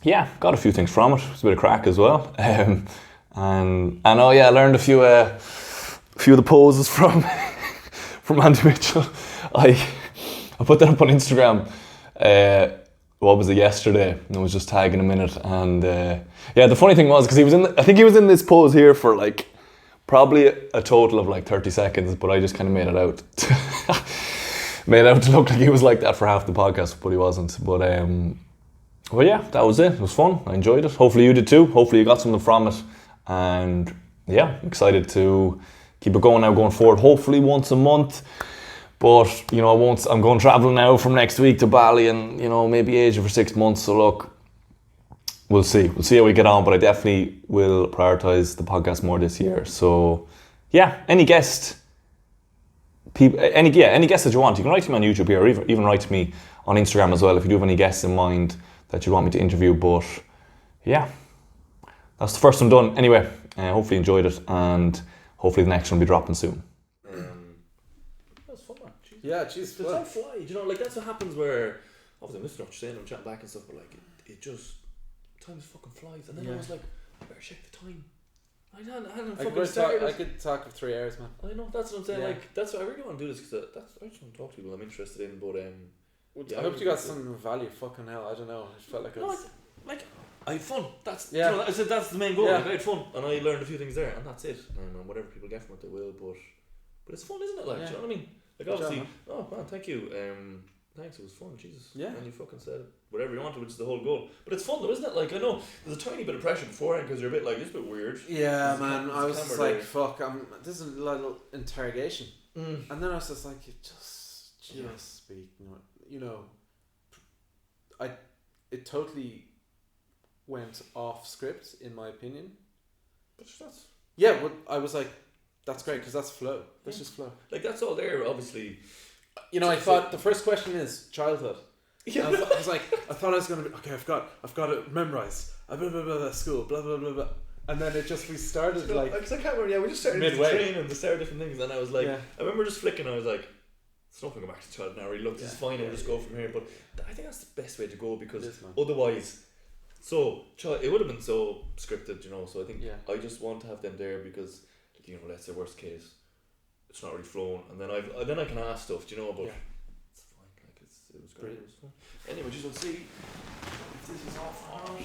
yeah, got a few things from it. It was a bit of crack as well. And oh yeah, I learned a few of the poses from Andy Mitchell. I put that up on Instagram, what was it, yesterday, and I was just tagging him in it, and yeah, the funny thing was, because I think he was in this pose here for like, probably a total of like 30 seconds, but I just kind of made it out to look like he was like that for half the podcast, but he wasn't. But well, yeah, that was it. It was fun, I enjoyed it. Hopefully you did too, hopefully you got something from it, and yeah, excited to keep it going now going forward, hopefully once a month. But, you know, I'm going travelling now from next week to Bali, and, you know, maybe Asia for 6 months. So look, we'll see how we get on, but I definitely will prioritise the podcast more this year. So yeah, any guests that you want, you can write to me on YouTube here, or even write to me on Instagram as well if you do have any guests in mind that you want me to interview. But yeah, that's the first one done. Anyway, hopefully you enjoyed it, and hopefully the next one will be dropping soon. Yeah, jeez. The time flies, you know, like that's what happens where, obviously I'm listening to what you're saying, I'm chatting back and stuff, but like, it just, time fucking flies, and then I was like, I better check the time. I could talk for 3 hours, man. I know, that's what I'm saying, like, that's what I really want to do this, because I just want to talk to people I'm interested in, but I hope you got some value, fucking hell, I don't know, I just felt like I had fun, you know, I said that's the main goal, like, I had fun, and I learned a few things there, and that's it, and whatever people get from it, they will, but it's fun, isn't it, like, do you know what I mean? Like, obviously, oh man, thank you. Thanks, it was fun, Jesus. Yeah. And you fucking said whatever you wanted, which is the whole goal. But it's fun though, isn't it? Like, I know there's a tiny bit of pressure beforehand because you're a bit like, it's a bit weird. Yeah, man. I was just like, fuck, this is a little interrogation. And then I was just like, just speak. You know, it totally went off script, in my opinion. But that's... Yeah, but I was like, that's great, because that's flow. That's just flow. Like, that's all there, obviously. You know, I thought the first question is childhood. Yeah. I thought I was going to be, okay, I've got it memorized. Blah, blah, blah, school, blah, blah, blah, blah. And then we started like... Because I can't remember, we just started midway. To train and to start different things, and I was like, I remember just flicking, I was like, it's not going to go back to childhood now, really, look, this is fine, we'll just go from here. But I think that's the best way to go, because otherwise, it would have been so scripted, you know, so I think I just want to have them there because... You know, let's say worst case, it's not really flown, and then I can ask stuff, do you know? But it's fine. Like it was great. It was fun. Anyway, just want to see if this is off or not.